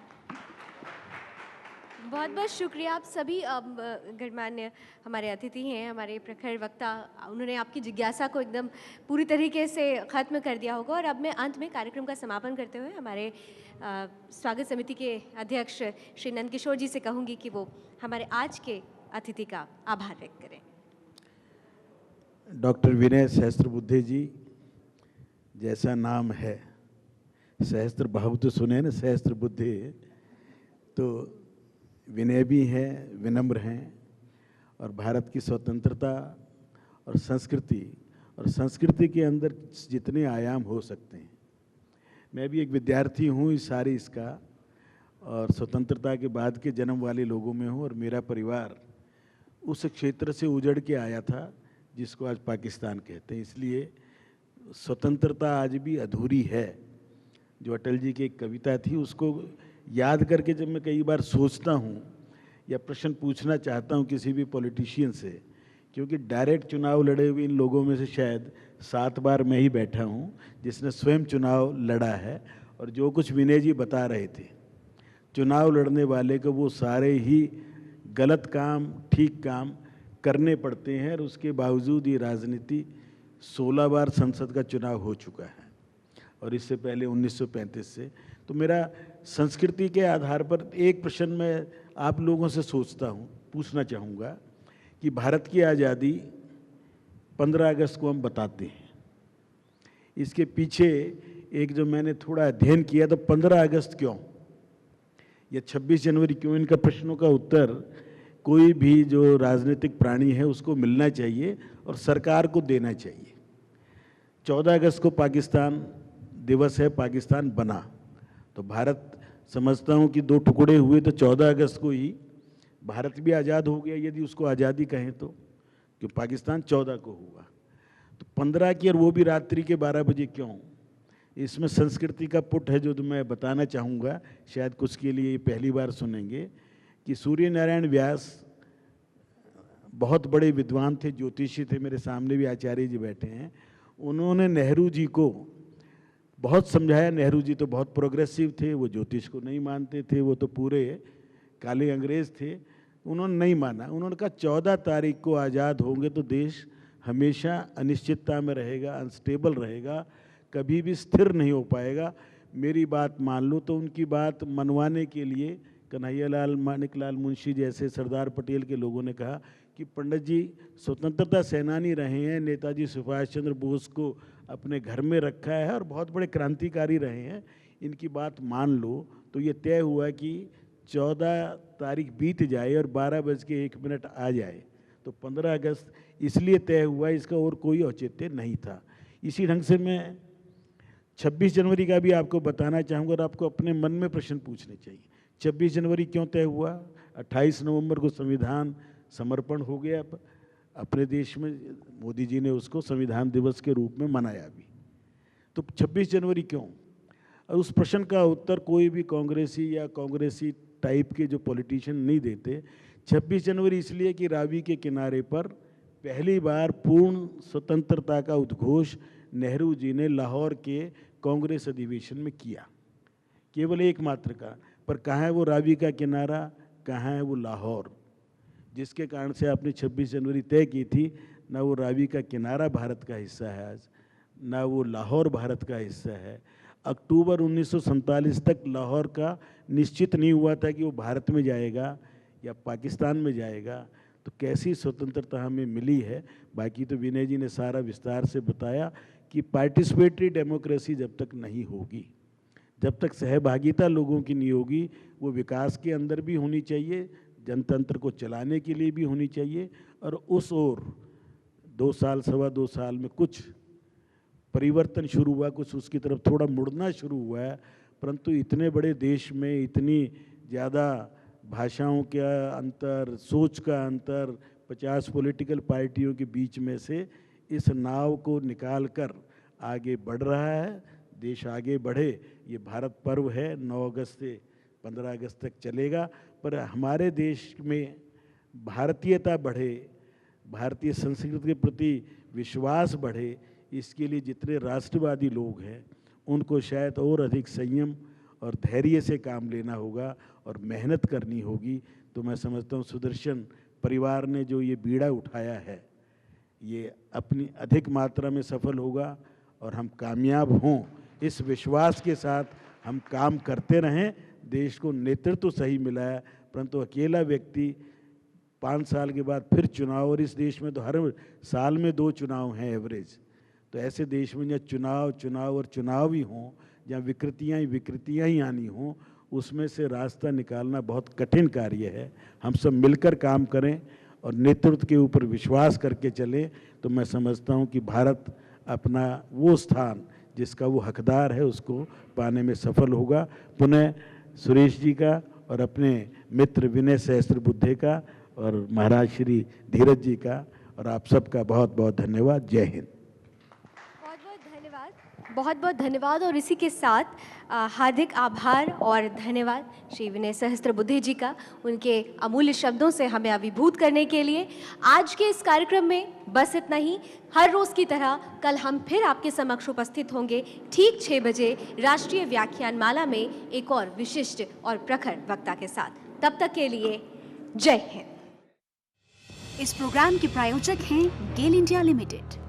B: बहुत बहुत शुक्रिया आप सभी। गणमान्य हमारे अतिथि हैं, हमारे प्रखर वक्ता, उन्होंने आपकी जिज्ञासा को एकदम पूरी तरीके से ख़त्म कर दिया होगा। और अब मैं अंत में कार्यक्रम का समापन करते हुए हमारे स्वागत समिति के अध्यक्ष श्री नंदकिशोर जी से कहूँगी कि वो हमारे आज के अतिथि का आभार व्यक्त करें।
L: डॉक्टर विनय सहस्त्रबुद्धे जी, जैसा नाम है, सहस्त्र बाहु तो सुने ना, सहस्त्रबुद्धे, तो विनय भी हैं, विनम्र हैं और भारत की स्वतंत्रता और संस्कृति के अंदर जितने आयाम हो सकते हैं। मैं भी एक विद्यार्थी हूँ इस सारी इसका, और स्वतंत्रता के बाद के जन्म वाले लोगों में हूँ, और मेरा परिवार उस क्षेत्र से उजड़ के आया था जिसको आज पाकिस्तान कहते हैं। इसलिए स्वतंत्रता आज भी अधूरी है। जो अटल जी की एक कविता थी, उसको याद करके जब मैं कई बार सोचता हूँ या प्रश्न पूछना चाहता हूँ किसी भी पॉलिटिशियन से, क्योंकि डायरेक्ट चुनाव लड़े हुए इन लोगों में से शायद 7 बार मैं ही बैठा हूँ जिसने स्वयं चुनाव लड़ा है। और जो कुछ विनय जी बता रहे थे, चुनाव लड़ने वाले को वो सारे ही गलत काम ठीक काम करने पड़ते हैं, और उसके बावजूद ये राजनीति 16 बार संसद का चुनाव हो चुका है, और इससे पहले 1935 से। तो मेरा संस्कृति के आधार पर एक प्रश्न मैं आप लोगों से सोचता हूँ, पूछना चाहूँगा कि भारत की आज़ादी 15 अगस्त को हम बताते हैं, इसके पीछे एक जो मैंने थोड़ा अध्ययन किया, तो 15 अगस्त क्यों या 26 जनवरी क्यों, इनका प्रश्नों का उत्तर कोई भी जो राजनीतिक प्राणी है उसको मिलना चाहिए और सरकार को देना चाहिए। 14 अगस्त को पाकिस्तान दिवस है, पाकिस्तान बना, तो भारत समझता हूँ कि 2 टुकड़े हुए, तो 14 अगस्त को ही भारत भी आज़ाद हो गया, यदि उसको आज़ादी कहें तो, कि पाकिस्तान 14 को हुआ। तो 15 की, और वो भी रात्रि के 12 बजे क्यों? इसमें संस्कृति का पुट है जो मैं बताना चाहूँगा, शायद कुछ के लिए ये पहली बार सुनेंगे, कि सूर्य नारायण व्यास बहुत बड़े विद्वान थे, ज्योतिषी थे, मेरे सामने भी आचार्य जी बैठे हैं। उन्होंने नेहरू जी को बहुत समझाया। नेहरू जी तो बहुत प्रोग्रेसिव थे, वो ज्योतिष को नहीं मानते थे, वो तो पूरे काले अंग्रेज थे, उन्होंने नहीं माना। उन्होंने कहा 14 तारीख को आज़ाद होंगे तो देश हमेशा अनिश्चितता में रहेगा, अनस्टेबल रहेगा, कभी भी स्थिर नहीं हो पाएगा, मेरी बात मान लो। तो उनकी बात मनवाने के लिए कन्हैयालाल मानिकलाल मुंशी जैसे सरदार पटेल के लोगों ने कहा कि पंडित जी स्वतंत्रता सेनानी रहे हैं, नेताजी सुभाष चंद्र बोस को अपने घर में रखा है और बहुत बड़े क्रांतिकारी रहे हैं, इनकी बात मान लो। तो ये तय हुआ कि 14 तारीख बीत जाए और 12:01 आ जाए, तो 15 अगस्त इसलिए तय हुआ, इसका और कोई औचित्य नहीं था। इसी ढंग से मैं 26 जनवरी का भी आपको बताना चाहूँगा, और आपको अपने मन में प्रश्न पूछने चाहिए। 26 जनवरी क्यों तय हुआ? 28 नवंबर को संविधान समर्पण हो गया अपने देश में, मोदी जी ने उसको संविधान दिवस के रूप में मनाया भी। तो 26 जनवरी क्यों? और उस प्रश्न का उत्तर कोई भी कांग्रेसी या कांग्रेसी टाइप के जो पॉलिटिशियन नहीं देते। 26 जनवरी इसलिए कि रावी के किनारे पर पहली बार पूर्ण स्वतंत्रता का उद्घोष नेहरू जी ने लाहौर के कांग्रेस अधिवेशन में किया, केवल एकमात्र का। पर कहाँ है वो रावी का किनारा, कहाँ है वो लाहौर, जिसके कारण से आपने 26 जनवरी तय की थी। ना वो रावी का किनारा भारत का हिस्सा है आज, ना वो लाहौर भारत का हिस्सा है। अक्टूबर 1947 तक लाहौर का निश्चित नहीं हुआ था कि वो भारत में जाएगा या पाकिस्तान में जाएगा। तो कैसी स्वतंत्रता हमें मिली है। बाकी तो विनय जी ने सारा विस्तार से बताया कि पार्टिसिपेटरी डेमोक्रेसी जब तक नहीं होगी, जब तक सहभागिता लोगों की नहीं होगी, वो विकास के अंदर भी होनी चाहिए, जनतंत्र को चलाने के लिए भी होनी चाहिए। और उस ओर 2 साल 2.25 साल में कुछ परिवर्तन शुरू हुआ, कुछ उसकी तरफ थोड़ा मुड़ना शुरू हुआ है। परंतु इतने बड़े देश में इतनी ज़्यादा भाषाओं का अंतर, सोच का अंतर, 50 पॉलिटिकल पार्टियों के बीच में से इस नाव को निकाल कर आगे बढ़ रहा है, देश आगे बढ़े। ये भारत पर्व है, 9 अगस्त से 15 अगस्त तक चलेगा, पर हमारे देश में भारतीयता बढ़े, भारतीय संस्कृति के प्रति विश्वास बढ़े, इसके लिए जितने राष्ट्रवादी लोग हैं उनको शायद और अधिक संयम और धैर्य से काम लेना होगा और मेहनत करनी होगी। तो मैं समझता हूँ सुदर्शन परिवार ने जो ये बीड़ा उठाया है ये अपनी अधिक मात्रा में सफल होगा और हम कामयाब हों, इस विश्वास के साथ हम काम करते रहें। देश को नेतृत्व सही मिला है, परंतु अकेला व्यक्ति 5 साल के बाद फिर चुनाव, और इस देश में तो हर साल में 2 चुनाव हैं एवरेज। तो ऐसे देश में जहाँ चुनाव और चुनाव ही हों, जहाँ विकृतियाँ ही आनी हों, उसमें से रास्ता निकालना बहुत कठिन कार्य है। हम सब मिलकर काम करें और नेतृत्व के ऊपर विश्वास करके चलें, तो मैं समझता हूँ कि भारत अपना वो स्थान जिसका वो हकदार है उसको पाने में सफल होगा। पुनः सुरेश जी का और अपने मित्र विनय सहस्त्रबुद्धे का और महाराज श्री धीरज जी का और आप सबका बहुत बहुत धन्यवाद। जय हिंद।
B: बहुत बहुत धन्यवाद। और इसी के साथ हार्दिक आभार और धन्यवाद श्री विनय सहस्त्रबुद्धे जी का, उनके अमूल्य शब्दों से हमें अभिभूत करने के लिए। आज के इस कार्यक्रम में बस इतना ही। हर रोज़ की तरह कल हम फिर आपके समक्ष उपस्थित होंगे ठीक 6 बजे राष्ट्रीय व्याख्यान माला में एक और विशिष्ट और प्रखर वक्ता के साथ। तब तक के लिए जय हिंद।
A: इस प्रोग्राम के प्रायोजक हैं गेल इंडिया लिमिटेड।